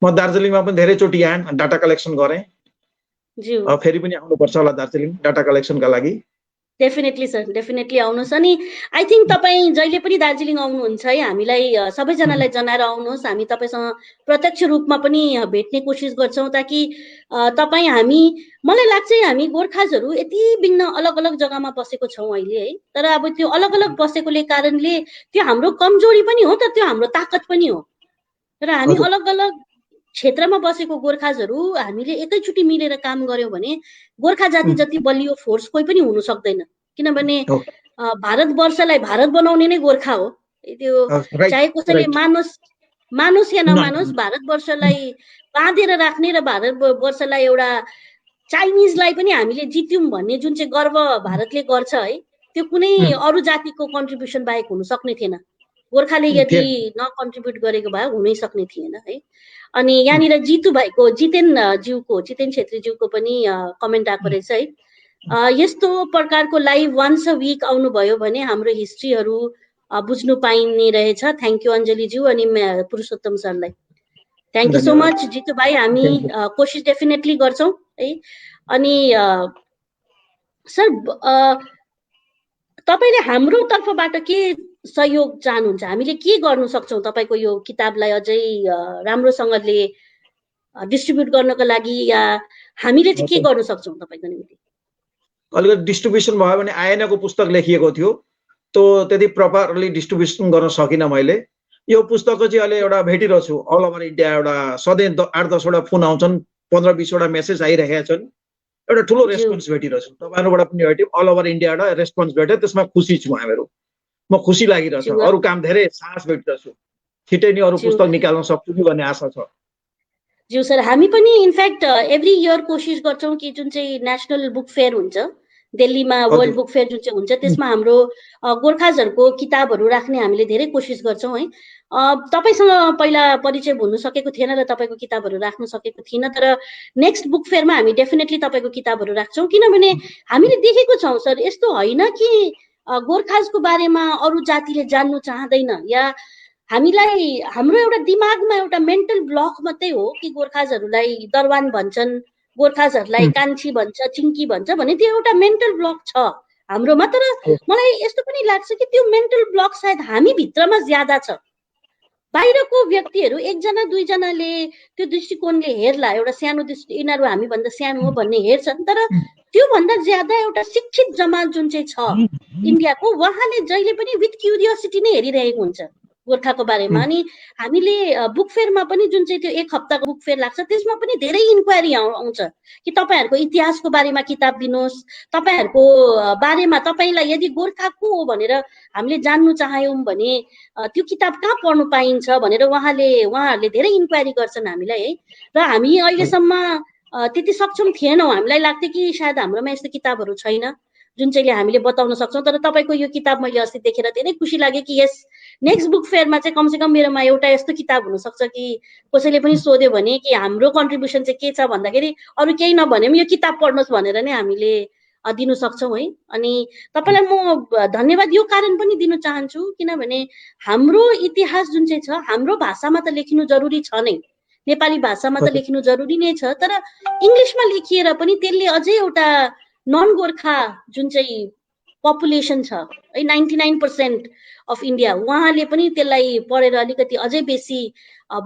म दार्जिलिङमा पनि धेरैचोटि आएँ, डाटा कलेक्सन गरेँ। फेरि पनि आउनुपर्छ होला दार्जिलिङ डाटा कलेक्सनका लागि। डेफिनेटली सर, डेफिनेटली आउनुहोस्। अनि आई थिङ्क तपाईँ जहिले पनि दार्जिलिङ आउनुहुन्छ है, हामीलाई सबैजनालाई जनाएर आउनुहोस्। हामी तपाईँसँग प्रत्यक्ष रूपमा पनि भेट्ने कोसिस गर्छौँ, ताकि तपाईँ हामी, मलाई लाग्छ हामी गोर्खाजहरू यति भिन्न अलग अलग जग्गामा बसेको छौँ अहिले है, तर अब त्यो अलग अलग बसेकोले कारणले त्यो हाम्रो कमजोरी पनि हो, तर त्यो हाम्रो ताकत पनि हो। तर हामी अलग अलग क्षेत्रमा बसेको गोर्खाजहरू हामीले एकैचोटि मिलेर काम गर्यौँ भने गोर्खा जाति जति बलियो फोर्स कोही पनि हुन सक्दैन। किनभने भारतवर्षलाई भारत बनाउने नै गोर्खा हो। त्यो चाहे कसैले मानोस् या नमानोस्, भारतवर्षलाई बाँधेर राख्ने र भारतवर्षलाई एउटा चाइनिजलाई पनि हामीले जित्यौँ भन्ने जुन चाहिँ गर्व भारतले गर्छ है, त्यो कुनै अरू जातिको कन्ट्रिब्युसन बाहेक हुन सक्ने थिएन। गोर्खाले यदि नकन्ट्रिब्युट गरेको भए हुनै सक्ने थिएन है। अनि यहाँनिर जितेन छेत्रीज्यूको पनि कमेन्ट आएको रहेछ है। यस्तो प्रकारको लाइभ वन्स अ विक आउनुभयो भने हाम्रो हिस्ट्रीहरू बुझ्नु पाइने रहेछ। थ्याङ्क यू अञ्जलीज्यू अनि पुरुषोत्तम सरलाई thank you so much. Jitu भाइ, हामी कोसिस डेफिनेटली गर्छौँ है। अनि सर, तपाईले हाम्रो तर्फबाट के सहयोग चाहनुहुन्छ? हामीले के गर्न सक्छौँ तपाईँको यो किताबलाई अझै राम्रोसँगले डिस्ट्रिब्युट गर्नको लागि, या हामीले चाहिँ के गर्न सक्छौँ तपाईँको निम्ति? अलिकति डिस्ट्रिब्युसन भयो भने आएनको पुस्तक लेखिएको थियो, त्यो त्यति प्रपरली डिस्ट्रिब्युसन गर्न सकिनँ मैले। यो पुस्तकको चाहिँ अहिले एउटा भेटिरहेको छु अल ओभर इन्डिया। एउटा सधैँ 8-10 वटा फोन आउँछन्, 15-20 वटा मेसेज आइरहेका छन्, एउटा ठुलो रेस्पोन्स भेटिरहेको छु। तपाईँहरूबाट पनि भेट्यौँ, अल ओभर इन्डियाबाट रेस्पोन्स भेट्यो, त्यसमा खुसी छु हामीहरू। म खुसी लागिरहेछ। अरू काम धेरै साहस भेटिरहेको छु, छिटै नै अरू पुस्तक निकाल्न सक्छु कि भन्ने आशा छ। ज्यू सर, हामी पनि इनफ्याक्ट एभ्री इयर कोसिस गर्छौँ कि जुन चाहिँ नेसनल बुक फेयर हुन्छ दिल्लीमा, वर्ल्ड बुक फेयर जुन चाहिँ हुन्छ, त्यसमा हाम्रो गोर्खाजहरूको किताबहरू राख्ने हामीले धेरै कोसिस गर्छौँ है। तपाईँसँग पहिला परिचय हुन सकेको थिएन र तपाईँको किताबहरू राख्न सकेको थिएन, तर नेक्स्ट बुक फेयरमा हामी डेफिनेटली तपाईँको किताबहरू राख्छौँ। किनभने हामीले देखेको छौँ सर, यस्तो होइन कि गोर्खाजको बारेमा अरू जातिले जान्नु चाहँदैन, या हामीलाई हाम्रो एउटा दिमागमा एउटा मेन्टल ब्लक मात्रै हो कि गोर्खाजहरूलाई दरबान भन्छन्, गोर्खाजहरूलाई कान्छी भन्छ, चिङ्की भन्छ भने त्यो एउटा मेन्टल ब्लक छ हाम्रोमा। तर मलाई यस्तो पनि लाग्छ कि त्यो मेन्टल ब्लक सायद हामी भित्रमा ज्यादा छ। बाहिरको व्यक्तिहरू 1-2जनाले त्यो दृष्टिकोणले हेर्ला, एउटा सानो यिनीहरू हामीभन्दा सानो हो भन्ने हेर्छन्, तर त्योभन्दा ज्यादा एउटा शिक्षित जमात जुन चाहिँ छ इन्डियाको, उहाँले जहिले पनि विथ क्युरियोसिटी नै हेरिरहेको हुन्छ। गोर्खाको बारेमा। अनि हामीले बुक फेयरमा पनि जुन चाहिँ त्यो 1 हप्ताको बुक फेयर लाग्छ त्यसमा पनि धेरै इन्क्वायरी आउँछ कि तपाईहरुको इतिहासको बारेमा किताब दिनुहोस्, तपाईहरुको बारेमा तपाईलाई यदि गोर्खा को हो भनेर हामीले जान्नु चाह्यौं भने त्यो किताब कहाँ पढ्नु पाइन्छ भनेर उहाँहरूले धेरै इन्क्वायरी गर्छन् हामीलाई है। र हामी अहिलेसम्म त्यति सक्षम थिएनौं। हामीलाई लाग्थ्यो कि सायद हाम्रोमा यस्तो किताबहरू छैन जुन चाहिँले हामीले बताउन सक्छौं। तर तपाईको यो किताब मैले अस्ति देखेर धेरै खुसी लाग्यो कि यस नेक्स्ट बुक फेयरमा चाहिँ कमसेकम मेरोमा एउटा यस्तो किताब हुन सक्छ कि कसैले पनि सोध्यो भने कि हाम्रो कन्ट्रिब्युसन चाहिँ के छ भन्दाखेरि अरु केही नभने पनि यो किताब पढ्नुस् भनेर नै हामीले दिनु सक्छौं है। अनि तपाईलाई म धन्यवाद यो कारण पनि दिन चाहन्छु किनभने हाम्रो इतिहास जुन चाहिँ छ हाम्रो भाषामा त लेखिनु जरुरी छ नै, नेपाली भाषामा त लेखिनु जरुरी नै छ, तर इंग्लिशमा लेखिएर पनि त्यसले अझै एउटा नन गोर्खा जुन चाहिँ पपुलेसन छ है 99% अफ इन्डिया उहाँले पनि त्यसलाई पढेर अलिकति अझै बेसी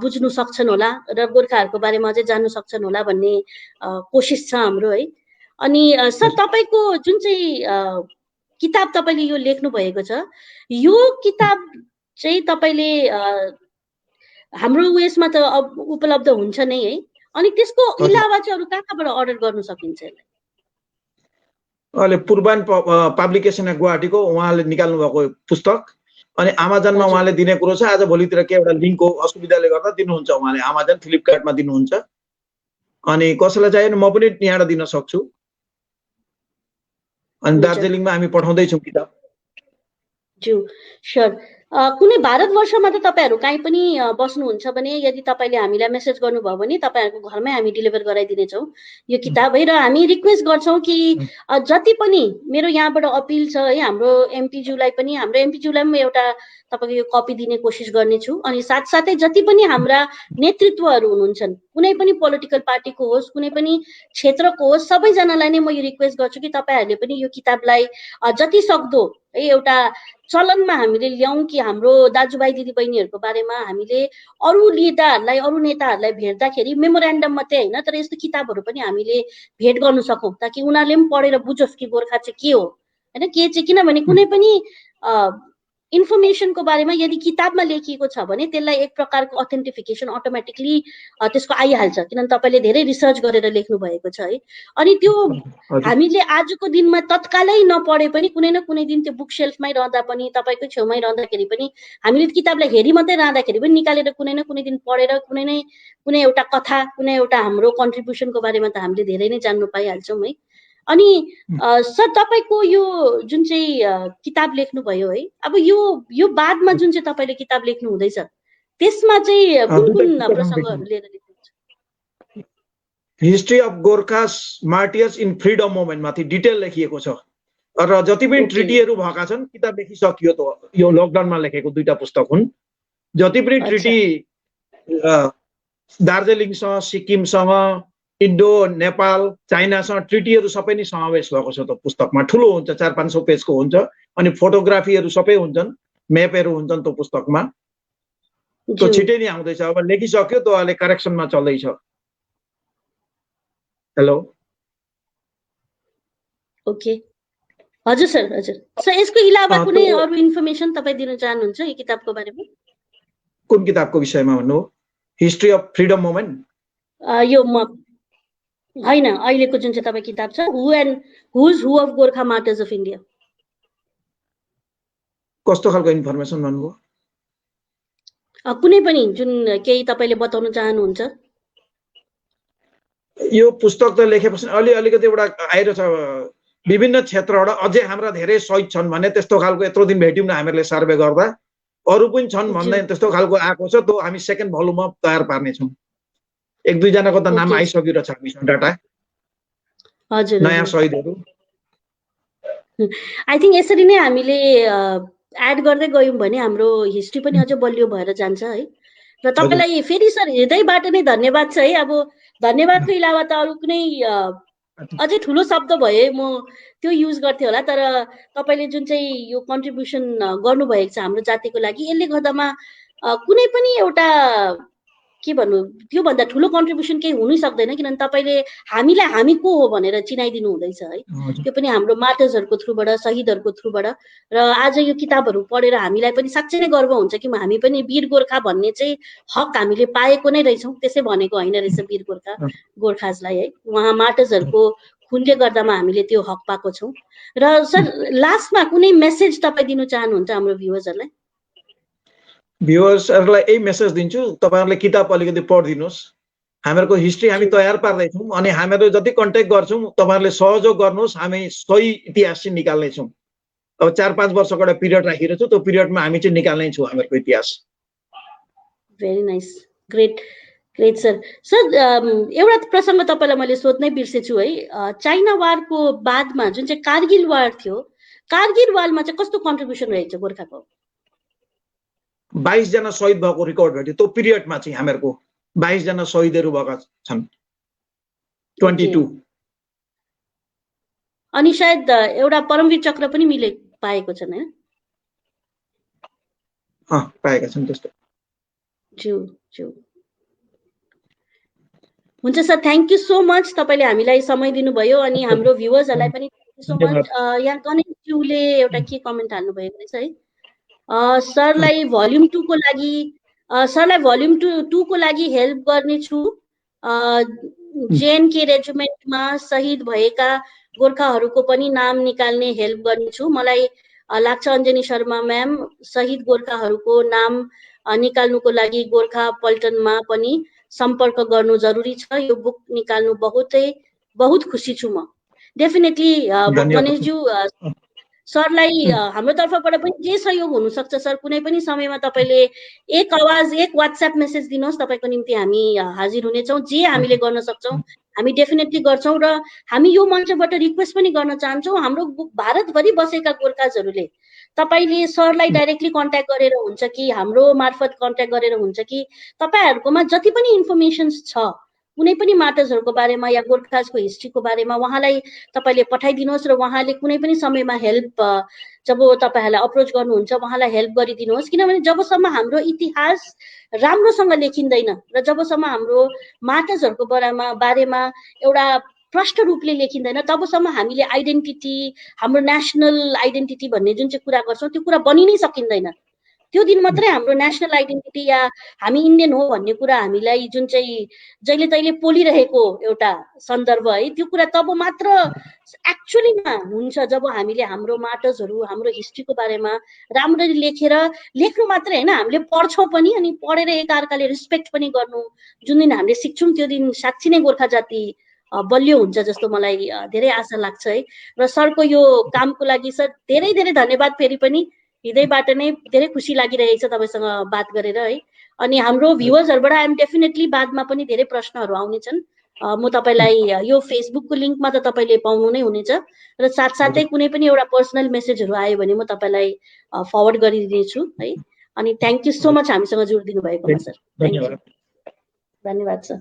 बुझ्नु सक्छन् होला र गोर्खाहरूको बारेमा अझै जान्नु सक्छन् होला भन्ने कोशिश छ हाम्रो है। अनि सर तपाईको जुन चाहिँ किताब तपाईले यो लेख्नु भएको छ यो किताब चाहिँ तपाईले हाम्रो उयसमा त उपलब्ध हुन्छ नै है। अनि त्यसको इलावा चाहिँ अरु कहाँबाट अर्डर गर्न सकिन्छ यसलाई? अहिले पूर्वान पब्लिकेसन गुवाहाटीको उहाँले निकाल्नु भएको पुस्तक अनि अमेजनमा उहाँले दिने कुरो छ। आज भोलितिर के एउटा लिंकको असुविधाले गर्दा दिनुहुन्छ उहाँले, अमेजन फ्लिपकार्टमा दिनुहुन्छ। अनि कसैलाई चाहियो भने म पनि यहाँबाट दिन सक्छु। अनि दार्जिलिङमा हामी पठाउँदै छौं किताब। ज्यू स्योर। कुनै भारतवर्षमा त तपाईहरु कहीँ पनि बस्नुहुन्छ भने यदि तपाईले हामीलाई मेसेज गर्नुभयो भने तपाईहरुको घरमै हामी डेलिभर गराइदिने छौं यो किताब है। र हामी रिक्वेस्ट गर्छौं कि जति पनि मेरो यहाँबाट अपिल छ है हाम्रो एमपी ज्यूलाई पनि, हाम्रो एमपी ज्यूलाई पनि एउटा तपाईको यो कपी दिने कोशिश गर्नेछु। अनि साथसाथै जति पनि हाम्रा नेतृत्वहरू हुनुहुन्छन् कुनै पनि पोलिटिकल पार्टीको होस् कुनै पनि क्षेत्रको होस् सबैजनालाई नै म यो रिक्वेस्ट गर्छु कि तपाईहरुले पनि यो किताबलाई जति सक्दो है एउटा चलनमा हामीले ल्याउँ कि हाम्रो दाजुभाइ दिदीबहिनीहरूको बारेमा हामीले अरु लिडरहरूलाई अरु नेताहरूलाई भेट्दाखेरि मेमोरेन्डम मात्रै हैन तर यस्तो किताबहरू पनि हामीले भेट गर्न सकौं ताकि उनीहरूले पनि पढेर बुझोस् कि गोर्खा चाहिँ के हो हैन के चाहिँ। किनभने कुनै पनि इन्फर्मेसनको बारेमा यदि किताबमा लेखिएको छ भने त्यसलाई एक प्रकारको अथेन्टिफिकेसन अटोमेटिकली त्यसको आइहाल्छ किनभने तपाईले धेरै रिसर्च गरेर लेख्नु भएको छ है। अनि त्यो हामीले आजको दिनमा तत्कालै नपढे पनि कुनै न कुनै दिन त्यो बुक शेल्फमै रहँदा पनि तपाईको छेउमै रहँदाखेरि पनि हामीले किताबलाई हेरि मात्रै रहँदाखेरि पनि निकालेर कुनै न कुनै दिन पढेर कुनै एउटा कथा कुनै एउटा हाम्रो कन्ट्रिब्युसनको बारेमा त हामीले धेरै नै जान्नु पाइहाल्छौं है। अनि सर तपाईको यो जुन चाहिँ किताब लेख्नु भयो है अब यो बादमा जुन चाहिँ तपाईले किताब लेख्नु हुँदैछ त्यसमा चाहिँ कुन कुन प्रसंगहरु लिएर लेख्नुहुन्छ? History of Gorkhas martyrs in freedom movement माथि डिटेल लेखिएको छ र जति पनि ट्रिटीहरू भएका छन् किताब लेखिसकियो त यो लकडाउनमा लेखेको दुईटा पुस्तक हुन्। जति पनि ट्रिटी दार्जिलिङसँग सिक्किमसँग इन्डो नेपाल चाइनासँग ट्रिटीहरू सबै नै समावेश भएको छ त पुस्तकमा। ठुलो हुन्छ 400-500 पेजको हुन्छ अनि फोटोग्राफीहरू सबै हुन्छन् म्यापहरू हुन्छन् त्यो पुस्तकमा। त्यो छिटै नै आउँदैछ अब लेखिसक्यो त्यो अहिले करेक्सनमा चल्दैछ। हेलो ओके हजुर सर हजुर सर यसको अलावा कुनै अरु इन्फर्मेसन तपाई दिन चाहनुहुन्छ यो किताबको बारेमा? कुन किताबको विषयमा भन्नु? हिस्ट्री अफ फ्रीडम मुभमेन्ट यो म हैन अहिलेको जुन चाहिँ तपाई किताब छ who of Gorkha martyrs of India कस्तो खालको इन्फर्मेसन भन्नुभयो? कुनै पनि जुन केही तपाईले बताउन चाहनुहुन्छ? यो पुस्तक त लेखेपछि अलिकति एउटा आइरहेछ विभिन्न क्षेत्रबाट अझै हाम्रा धेरै शहीद छन् भने त्यस्तो खालको यत्रो दिन भेट्यौं न हामीहरूले सर्वे गर्दा अरु पनि छन् भन्दै त्यस्तो खालको आएको छ। त्यो हामी सेकेन्ड भोल्युममा तयार पार्ने छौं। एक दुई जनाको त नाम आइसकिरो छ हामीसँग डाटा हजुर नयाँ शहीदहरू। आई थिंक यसरी नै हामीले एड गर्दै गयौं भने हाम्रो हिस्ट्री पनि अझ बलियो भएर जान्छ है। र तपाईलाई फेरि सर हृदयबाट नै धन्यवाद छ है। अब धन्यवादको अलावा त अरु कुनै अझै ठुलो शब्द भए म त्यो युज गर्थे होला तर तपाईले जुन चाहिँ यो कन्ट्रिब्युसन गर्नु भएको छ हाम्रो जातिको लागि यसले गर्दामा कुनै पनि एउटा के भन्नु, त्योभन्दा ठुलो कन्ट्रिब्युसन केही हुनै सक्दैन, किनभने तपाईँले हामीलाई हामी को हो भनेर चिनाइदिनु हुँदैछ है। त्यो पनि हाम्रो मार्टर्सहरूको थ्रुबाट, शहीदहरूको थ्रुबाट। र आज यो किताबहरू पढेर हामीलाई पनि साँच्चै नै गर्व हुन्छ कि हामी पनि वीर गोर्खा भन्ने चाहिँ हक हामीले पाएको नै रहेछौँ। त्यसै भनेको होइन रहेछ वीर गोर्खा गोर्खाजलाई है, उहाँ मार्टर्सहरूको खुनले गर्दामा हामीले त्यो हक पाएको छौँ। र सर लास्टमा कुनै मेसेज तपाईँ दिनु चाहनुहुन्छ हाम्रो भ्युवर्सहरूलाई? भ्युवर्सहरूलाई यही मेसेज दिन्छु, तपाईँहरूले किताब अलिकति पढिदिनुहोस्। हामीहरूको हिस्ट्री हामी तयार पार्दैछौँ अनि हामीहरू जति कन्ट्याक्ट गर्छौँ तपाईँहरूले सहयोग गर्नुहोस्, हामी सही इतिहास चाहिँ निकाल्नेछौँ। अब 4-5 वर्षको एउटा पिरियड राखिरहेको छु, त्यो पिरियडमा हामी चाहिँ निकाल्नै छौँ हामीहरूको इतिहास। Very nice, great great sir. Sir एउटा प्रसङ्ग तपाईँलाई मैले सोध्नै बिर्सेछु है, चाइना वारको बादमा जुन चाहिँ कारगिल वार थियो, कारगिल वारमा चाहिँ कस्तो कन्ट्रिब्युसन रहेछ गोर्खाको? 22 जना शहीद भएको रेकर्ड भेट्यो त्यो पिरियडमा चाहिँ। हामीहरूको 22 जना शहीदहरू भएका छन्, 22। अनि सायद एउटा परमवीर चक्र पनि मिले पाएको छन् हैन? पाएका छन् त्यस्तो। ज्यू ज्यू। हुन्छ sir, thank you so much, तपाईँले हामीलाई समय दिनुभयो। अनि हाम्रो भ्युवर्सहरूलाई पनि थ्याङ्क यू सो मच। यहाँ गणेशज्यूले एउटा के कमेन्ट हाल्नु भएको रहेछ है, सरलाई भोल्युम 2 को लागि, सरलाई भोल्युम 2 को लागि हेल्प गर्नेछु। जेएनके रेजिमेन्टमा शहीद भएका गोर्खाहरूको पनि नाम निकाल्ने हेल्प गर्नेछु। मलाई लाग्छ अञ्जनी शर्मा म्याम, शहीद गोर्खाहरूको नाम निकाल्नुको लागि गोर्खा पल्टनमा पनि सम्पर्क गर्नु जरुरी छ। यो बुक निकाल्नु बहुत खुसी छु म। डेफिनेटली गणेशज्यू, सरलाई हाम्रो तर्फबाट पनि जे सहयोग हुन सक्छ सर, कुनै पनि समयमा तपाईँले एक आवाज, एक व्हाट्सएप मेसेज दिनुहोस्, तपाईँको निम्ति हामी हाजिर हुनेछौँ। जे हामीले गर्न सक्छौँ हामी डेफिनेटली गर्छौँ। र हामी यो मञ्चबाट रिक्वेस्ट पनि गर्न चाहन्छौँ, हाम्रो भारतभरि बसेका गोर्खाजहरूले तपाईँले सरलाई डाइरेक्टली कन्ट्याक्ट गरेर हुन्छ कि हाम्रो मार्फत कन्ट्याक्ट गरेर हुन्छ कि तपाईँहरूकोमा जति पनि इन्फर्मेसन्स छ कुनै पनि मार्टर्सहरूको बारेमा या गोर्खाजको हिस्ट्रीको बारेमा उहाँलाई तपाईँले पठाइदिनुहोस् र उहाँले कुनै पनि समयमा हेल्प, जब तपाईँहरूलाई अप्रोच गर्नुहुन्छ उहाँलाई हेल्प गरिदिनुहोस्। किनभने जबसम्म हाम्रो इतिहास राम्रोसँग लेखिँदैन र जबसम्म हाम्रो मार्टर्सहरूको बारेमा एउटा प्रष्ट रूपले लेखिँदैन तबसम्म हामीले आइडेन्टिटी, हाम्रो नेसनल आइडेन्टिटी भन्ने जुन चाहिँ कुरा गर्छौँ त्यो कुरा बनि नै सकिँदैन। त्यो दिन मात्रै हाम्रो नेसनल आइडेन्टिटी या हामी इन्डियन हो भन्ने कुरा हामीलाई जुन चाहिँ जहिले तहिले पोलिरहेको एउटा सन्दर्भ है, त्यो कुरा तब मात्र एक्चुअलीमा हुन्छ जब हामीले हाम्रो मार्टर्सहरू, हाम्रो हिस्ट्रीको बारेमा राम्ररी लेख्नु मात्रै होइन, हामीले पढ्छौँ पनि अनि पढेर एकअर्काले रिस्पेक्ट पनि गर्नु जुन दिन हामीले सिक्छौँ त्यो दिन साँच्चै नै गोर्खा जाति बलियो हुन्छ जस्तो मलाई धेरै आशा लाग्छ है। र सरको यो कामको लागि सर धेरै धेरै धन्यवाद। फेरि पनि हृदयबाट नै धेरै खुसी लागिरहेछ तपाईँसँग बात गरेर है। अनि हाम्रो भ्युवर्सहरूबाट आइएम डेफिनेटली बादमा पनि धेरै प्रश्नहरू आउनेछन्। म तपाईँलाई यो फेसबुकको लिङ्कमा त तपाईँले पाउनु नै हुनेछ र साथसाथै कुनै पनि एउटा पर्सनल मेसेजहरू आयो भने म तपाईँलाई फरवर्ड गरिदिनेछु है। अनि थ्याङ्क यू सो मच हामीसँग जोडिदिनु भएकोमा सर। धन्यवाद सर।